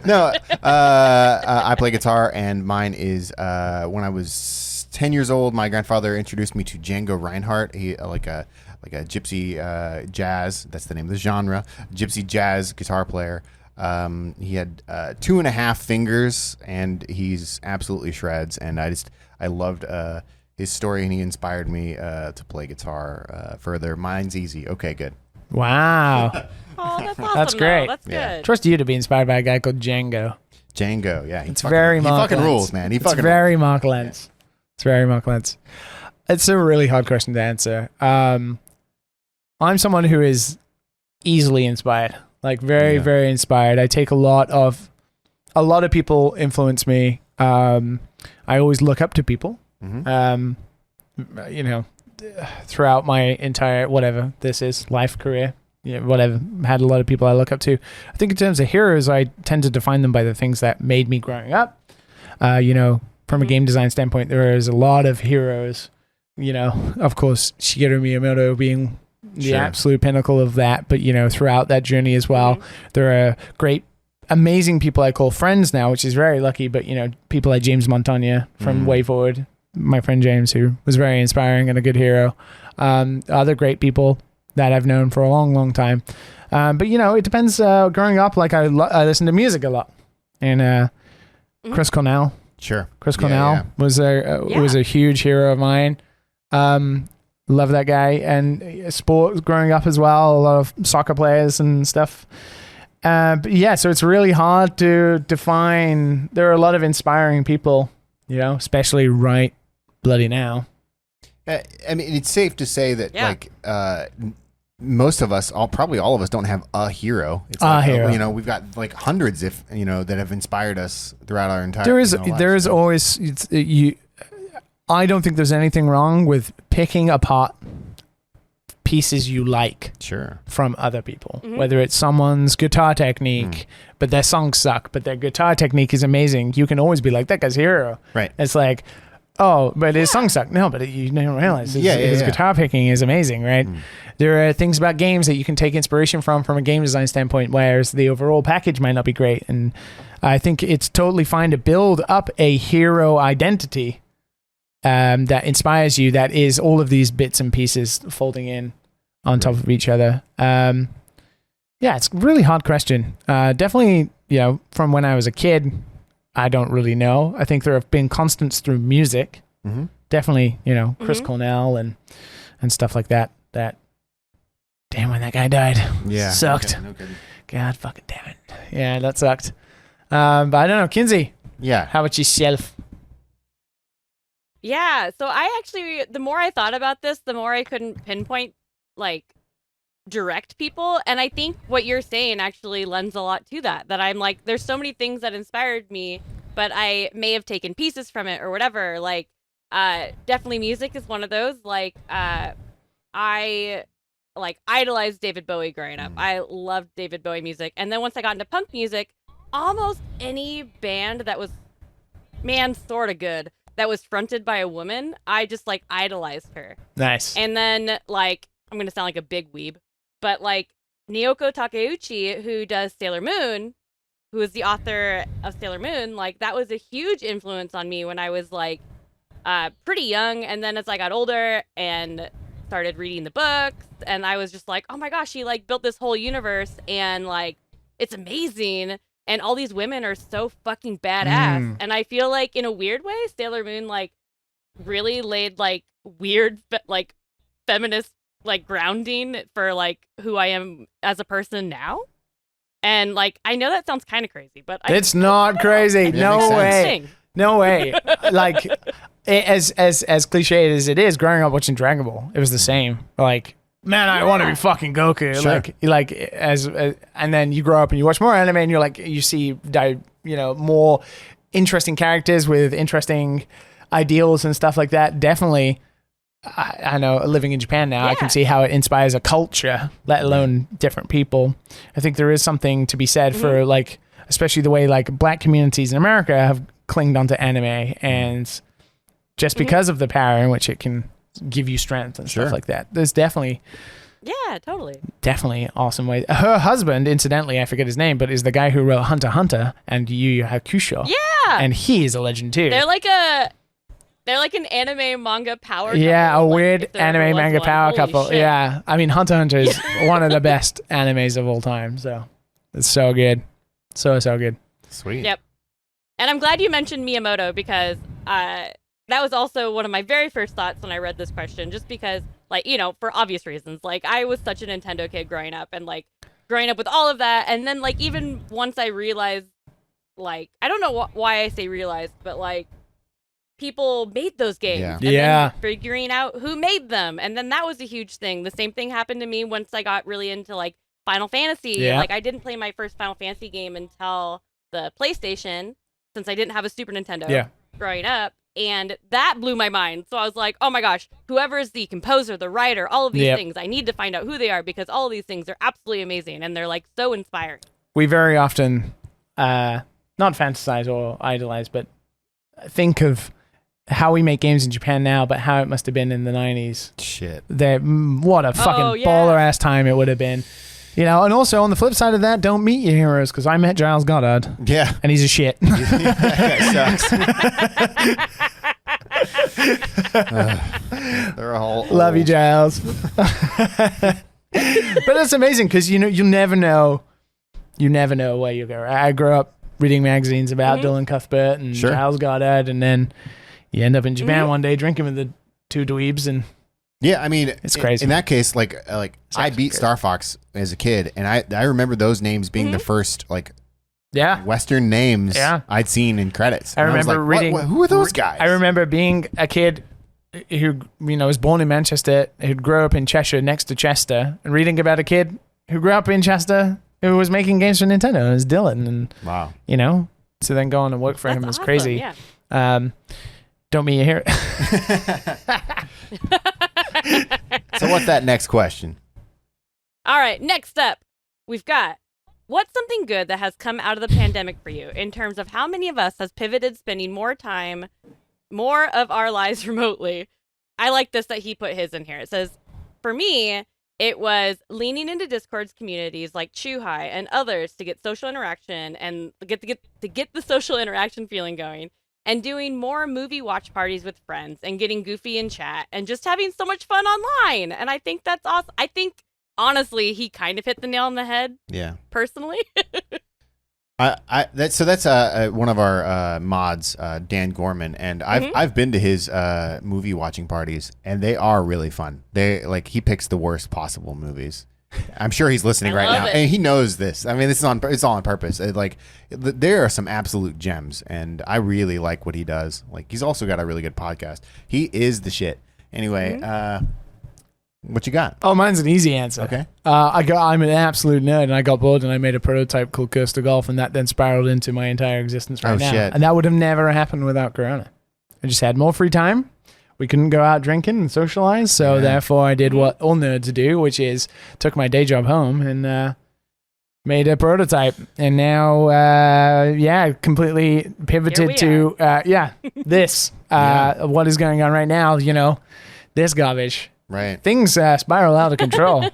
No, I play guitar, and mine is when I was 10 years old, my grandfather introduced me to Django Reinhardt. He like a gypsy jazz. That's the name of the genre. Gypsy jazz guitar player. He had 2.5 fingers, and he's absolutely shreds. And I loved his story, and he inspired me to play guitar further. Mine's easy. Okay, good. Wow. Oh, that's awesome. That's great. That's good. Yeah. Trust you to be inspired by a guy called Django. Django, yeah. It's very Mark He fucking Lentz. rules, man. He It's fucking very Mark Lentz. It's very Mark Lentz. It's a really hard question to answer. I'm someone who is easily inspired, like very, Yeah. very inspired. I take a lot of people influence me. I always look up to people. Mhm. Throughout my entire whatever this is life career, whatever, had a lot of people I look up to. I think in terms of heroes, I tend to define them by the things that made me growing up. From a game design standpoint, there is a lot of heroes. Of course, Shigeru Miyamoto being the Sure. absolute pinnacle of that. But throughout that journey as well, there are great, amazing people I call friends now, which is very lucky. But people like James Montagna from Way Forward, my friend James, who was very inspiring and a good hero. Other great people that I've known for a long, long time. But it depends. Growing up, like I listened to music a lot, and Chris Cornell. Sure. Chris Yeah, Cornell yeah. was a huge hero of mine. Love that guy, and sport growing up as well. A lot of soccer players and stuff. But yeah, so it's really hard to define. There are a lot of inspiring people, especially right bloody now. I mean, it's safe to say that most of us, probably all of us, don't have a hero. It's hero. We've got like hundreds, that have inspired us throughout our entire. There is lives. always I don't think there's anything wrong with picking apart pieces you like Sure. from other people, whether it's someone's guitar technique, but their songs suck, but their guitar technique is amazing. You can always be like, that guy's a hero. Right. It's like, oh, but his songs suck. No, but you don't realize his guitar picking is amazing, right? There are things about games that you can take inspiration from a game design standpoint, whereas the overall package might not be great. And I think it's totally fine to build up a hero identity that inspires you, that is all of these bits and pieces folding in on top of each other. It's a really hard question. Definitely, from when I was a kid, I don't really know. I think there have been constants through music. Definitely, Chris Cornell and stuff like that. Damn, when that guy died. Yeah. Sucked. No kidding. God fucking damn it. Yeah, that sucked. But I don't know. Kinsey, Yeah. how about yourself? Yeah, so the more I thought about this, the more I couldn't pinpoint, direct people. And I think what you're saying actually lends a lot to that I'm like, there's so many things that inspired me, but I may have taken pieces from it or whatever. Definitely music is one of those. I idolized David Bowie growing up. I loved David Bowie music. And then once I got into punk music, almost any band that was, sort of good, that was fronted by a woman, I just idolized her. Nice. And then I'm gonna sound like a big weeb, but Naoko Takeuchi, who does Sailor Moon, who is the author of Sailor Moon, that was a huge influence on me when I was pretty young. And then as I got older and started reading the books, and I was just like, oh my gosh, she built this whole universe, and it's amazing. And all these women are so fucking badass. And I feel in a weird way, Sailor Moon, really laid, weird, feminist, grounding for, who I am as a person now. And, I know that sounds kind of crazy, but It's not crazy. Yeah, No makes way. sense. No way. as cliched as it is, growing up watching Dragon Ball, it was the same. Like, man, I want to be fucking Goku. Sure. And then you grow up and you watch more anime, and you're like, you see, more interesting characters with interesting ideals and stuff like that. Definitely, I know, living in Japan now, I can see how it inspires a culture, let alone different people. I think there is something to be said for like, especially the way like black communities in America have clinged onto anime, and just because of the power in which it can give you strength and stuff like that. There's definitely awesome ways. Her husband, incidentally, I forget his name, but is the guy who wrote Hunter x Hunter and Yu Yu Hakusho. Yeah, and he is a legend too. They're like an anime manga power couple. Yeah, a like, weird anime manga power couple. Shit. Yeah, I mean, Hunter x Hunter is one of the best animes of all time. So it's so good, so good. Sweet. Yep. And I'm glad you mentioned Miyamoto, because that was also one of my very first thoughts when I read this question, just because, like, for obvious reasons. Like, I was such a Nintendo kid growing up, and, like, growing up with all of that. And then, like, even once I realized, like, I don't know why I say realized, but, like, people made those games. Yeah. And then figuring out who made them. And then that was a huge thing. The same thing happened to me once I got really into, like, Final Fantasy. Yeah. Like, I didn't play my first Final Fantasy game until the PlayStation, since I didn't have a Super Nintendo growing up. And that blew my mind. So I was like, oh my gosh, whoever is the composer, the writer, all of these things, I need to find out who they are, because all of these things are absolutely amazing, and they're like so inspiring. We very often not fantasize or idolize, but think of how we make games in Japan now, but how it must have been in the 90s. Shit. What a fucking baller ass time it would have been. And also on the flip side of that, don't meet your heroes, because I met Giles Goddard. Yeah. And he's a shit. That guy sucks. They're all Love you, old. Giles. But it's amazing, because you'll never know. You never know where you go. I grew up reading magazines about Dylan Cuthbert and Giles Goddard, and then you end up in Japan one day drinking with the two dweebs, and yeah, I mean, it's crazy. In that case, like I beat Star Fox as a kid, and I remember those names being the first like Western names I'd seen in credits. I remember reading. Who are those guys? I remember being a kid who was born in Manchester, who grew up in Cheshire next to Chester, and reading about a kid who grew up in Chester who was making games for Nintendo. And it was Dylan, and wow, so then go on and work for him was awesome. crazy. Yeah. Don't meet your hero. So what's that next question? All right, next up, we've got, what's something good that has come out of the pandemic for you, in terms of how many of us has pivoted spending more of our lives remotely? I like this that he put his in here. It says, for me, it was leaning into Discord's communities like Chuhai and others to get social interaction and get the social interaction feeling going, and doing more movie watch parties with friends and getting goofy in chat and just having so much fun online. And I think that's awesome. I think, honestly, he kind of hit the nail on the head. Yeah. Personally. That's one of our mods, Dan Gorman, and I've been to his movie watching parties, and they are really fun. He picks the worst possible movies. I'm sure he's listening right now, and he knows this. I mean, it's all on purpose. There are some absolute gems, and I really like what he does. Like, he's also got a really good podcast. He is the shit. Anyway, what you got? Oh, mine's an easy answer. Okay. I'm an absolute nerd, and I got bored, and I made a prototype called Cursed to Golf, and that then spiraled into my entire existence right now. Shit. And that would have never happened without Corona. I just had more free time. We couldn't go out drinking and socialize, so therefore I did what all nerds do, which is took my day job home and made a prototype. And now, completely pivoted to, this. What is going on right now, this garbage. Right. Things spiral out of control.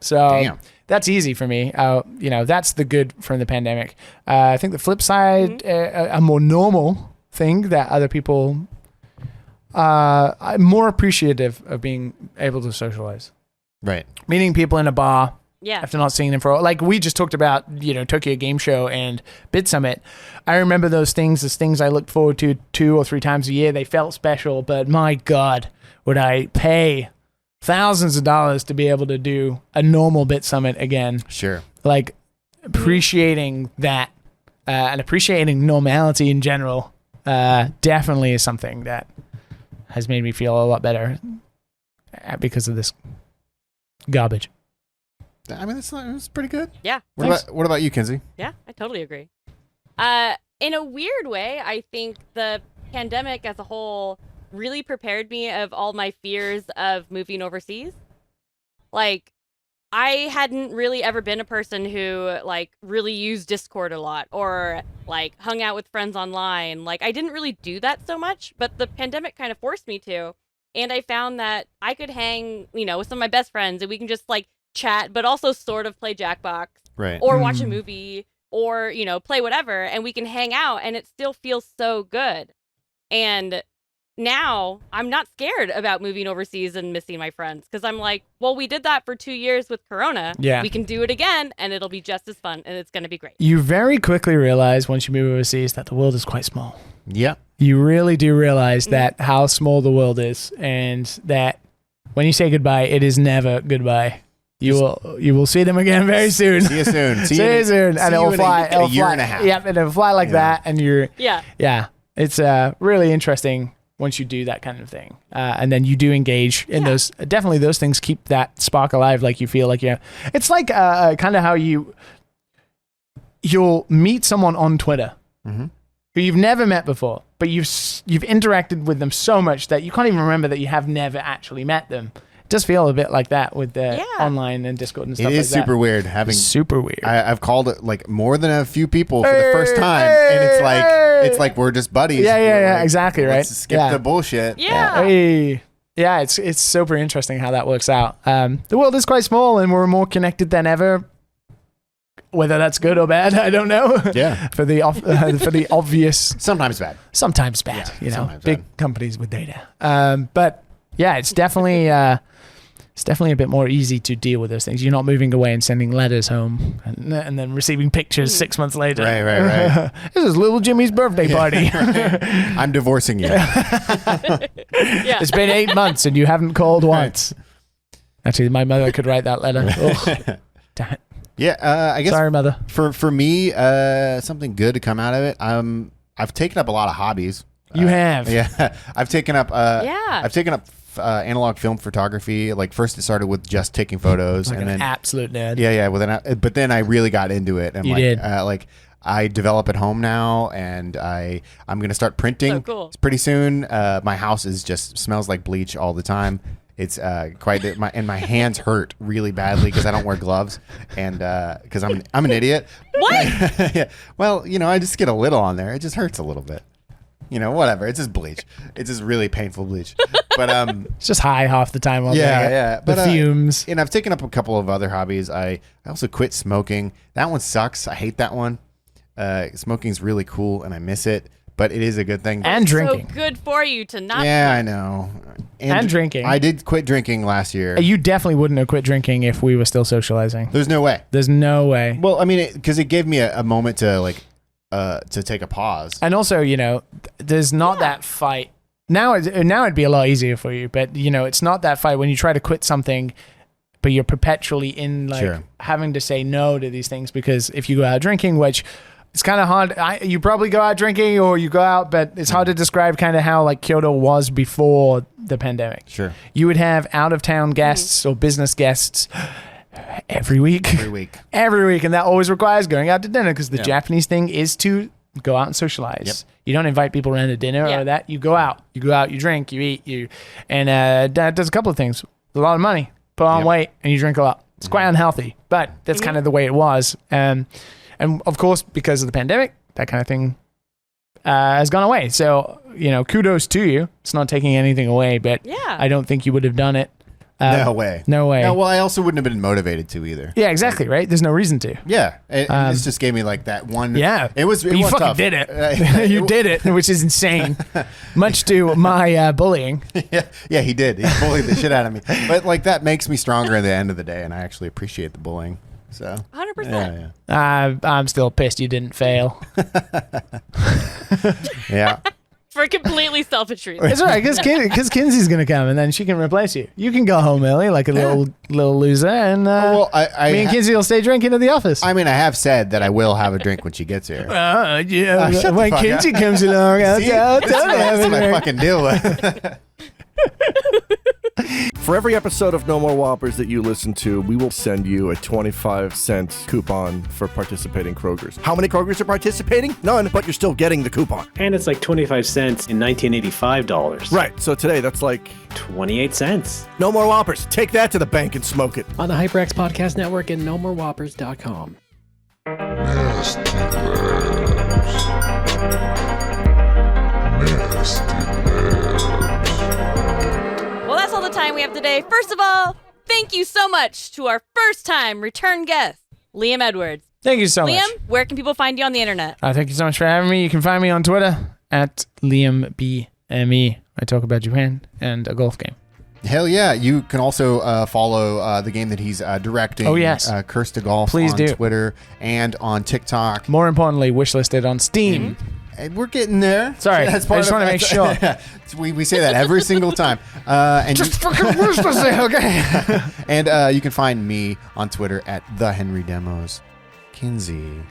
So Damn. That's easy for me. That's the good from the pandemic. I think the flip side, a more normal thing that other people... I'm more appreciative of being able to socialize. Right. Meeting people in a bar Yeah. after not seeing them for, like we just talked about, you know, Tokyo Game Show and Bitsummit. I remember those things as things I looked forward to 2 or 3 times a year. They felt special, but my God, would I pay thousands of dollars to be able to do a normal Bitsummit again? Sure. Like appreciating that and appreciating normality in general definitely is something that has made me feel a lot better because of this garbage. I mean, it's pretty good. Yeah. What about you, Kinsey? Yeah, I totally agree. In a weird way, I think the pandemic as a whole really prepared me of all my fears of moving overseas. Like, I hadn't really ever been a person who, like, really used Discord a lot or, like, hung out with friends online. Like, I didn't really do that so much, but the pandemic kind of forced me to. And I found that I could hang, with some of my best friends and we can just, like, chat, but also sort of play Jackbox. Right. Or watch a movie or, play whatever, and we can hang out and it still feels so good. And now I'm not scared about moving overseas and missing my friends because I'm like, well, we did that for 2 years with Corona. Yeah. We can do it again and it'll be just as fun and it's going to be great. You very quickly realize once you move overseas that the world is quite small. Yeah. You really do realize that how small the world is, and that when you say goodbye, it is never goodbye. You will see them again very soon. See you soon. See you soon. And it'll fly. A year and a half. Yep, and it'll fly like that. And Yeah. It's really interesting once you do that kind of thing. And then you do engage in those. Definitely those things keep that spark alive. Like you feel like, it's like kind of how you'll meet someone on Twitter who you've never met before, but you've interacted with them so much that you can't even remember that you have never actually met them. Just feel a bit like that with the online and Discord and stuff like that. It is super weird having. Super weird. I've called it like more than a few people for the first time, and it's like we're just buddies. Yeah, like, exactly, right. Let's skip the bullshit. Yeah. Yeah, it's super interesting how that works out. The world is quite small, and we're more connected than ever. Whether that's good or bad, I don't know. Yeah. for the obvious. Sometimes bad. Sometimes bad. Sometimes big bad. companies with data. But yeah, it's definitely a bit more easy to deal with those things. You're not moving away and sending letters home and then receiving pictures 6 months later. Right. This is little Jimmy's birthday party. I'm divorcing you. It's been 8 months and you haven't called once. Actually, my mother could write that letter. Ugh. Damn it. Yeah, I guess. Sorry, mother. For me, something good to come out of it. I've taken up a lot of hobbies. You have. Yeah, I've taken up. I've taken up analog film photography. Like first, it started with just taking photos, Like and an then absolute nerd. Yeah. But then I really got into it, and You like, did. Like I develop at home now, and I'm gonna start printing. So cool. Pretty soon. My house smells like bleach all the time. It's my hands hurt really badly because I don't wear gloves, and because I'm an idiot. What? Yeah. Well, I just get a little on there. It just hurts a little bit. Whatever. It's just bleach. It's just really painful bleach. But It's just high half the time. yeah. The fumes. And I've taken up a couple of other hobbies. I also quit smoking. That one sucks. I hate that one. Smoking's really cool, and I miss it. But it is a good thing. And drinking. So good for you to not. Yeah, I know. And drinking. I did quit drinking last year. You definitely wouldn't have quit drinking if we were still socializing. There's no way. There's no way. Well, I mean, because it gave me a moment to to take a pause. And also, there's not that fight. Now it'd be a lot easier for you, but it's not that fight when you try to quit something, but you're perpetually in having to say no to these things, because if you go out drinking, which it's kind of hard. You probably go out drinking or you go out, but it's hard to describe kind of how like Kyoto was before the pandemic. Sure. You would have out of town guests or business guests every week. Every week. And that always requires going out to dinner, because the Japanese thing is to go out and socialize. Yep. You don't invite people around to dinner or that. You go out, you drink, you eat, and that does a couple of things. A lot of money, put on weight, and you drink a lot. It's quite unhealthy, but that's kind of the way it was. And of course, because of the pandemic, that kind of thing has gone away. So, kudos to you. It's not taking anything away, but I don't think you would have done it. No way. No way. No, well, I also wouldn't have been motivated to either. Yeah, exactly, right? There's no reason to. Yeah. This just gave me like that one. Yeah. It was you fucking tough. did it. You did it, which is insane. Much to my bullying. Yeah, he did. He bullied the shit out of me. But like that makes me stronger at the end of the day, and I actually appreciate the bullying. So 100%. Yeah. I'm still pissed you didn't fail. Yeah. For completely selfish reasons. It's all right, because Kinsey's going to come, and then she can replace you. You can go home early like a little loser, and me and Kinsey will stay drinking at the office. I mean, I have said that I will have a drink when she gets here. When Kinsey comes along, I'll See? tell That's her. my fucking deal. For every episode of No More Whoppers that you listen to, we will send you a 25-cent coupon for participating Krogers. How many Krogers are participating? None, but you're still getting the coupon. And it's like 25 cents in $1985. Right, so today that's like 28 cents. No More Whoppers. Take that to the bank and smoke it. On the HyperX Podcast Network and nomorewhoppers.com. Nasty Labs. Well, that's all the time we have today. First of all, thank you so much to our first-time return guest, Liam Edwards. Thank you so much. Liam, where can people find you on the internet? Thank you so much for having me. You can find me on Twitter at LiamBME. I talk about Japan and a golf game. Hell yeah. You can also follow the game that he's directing. Oh, yes. Cursed to Golf Please on do. Twitter and on TikTok. More importantly, wishlisted on Steam. And we're getting there. Sorry, I just want to make sure. We say that every single time. And Just fucking wishlist it, okay? and you can find me on Twitter at TheHenryDemos. Kinsey.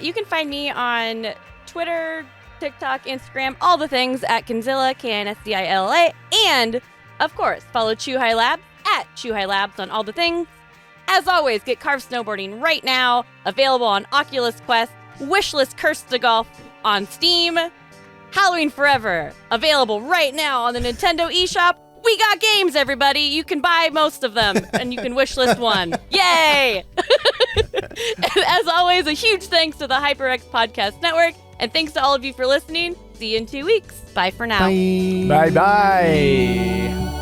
You can find me on Twitter, TikTok, Instagram, all the things at Kinzilla, K-N-S-D-I-L-A. And, of course, follow Chuhai Labs at Chuhai Labs on all the things. As always, get Carve Snowboarding right now. Available on Oculus Quest. WISHLIST Cursed to Golf on Steam. Halloween Forever. Available right now on the Nintendo eShop. We got games, everybody. You can buy most of them, and you can wishlist one. Yay! And as always, a huge thanks to the HyperX Podcast Network, and thanks to all of you for listening. See you in 2 weeks. Bye for now. Bye. Bye-bye.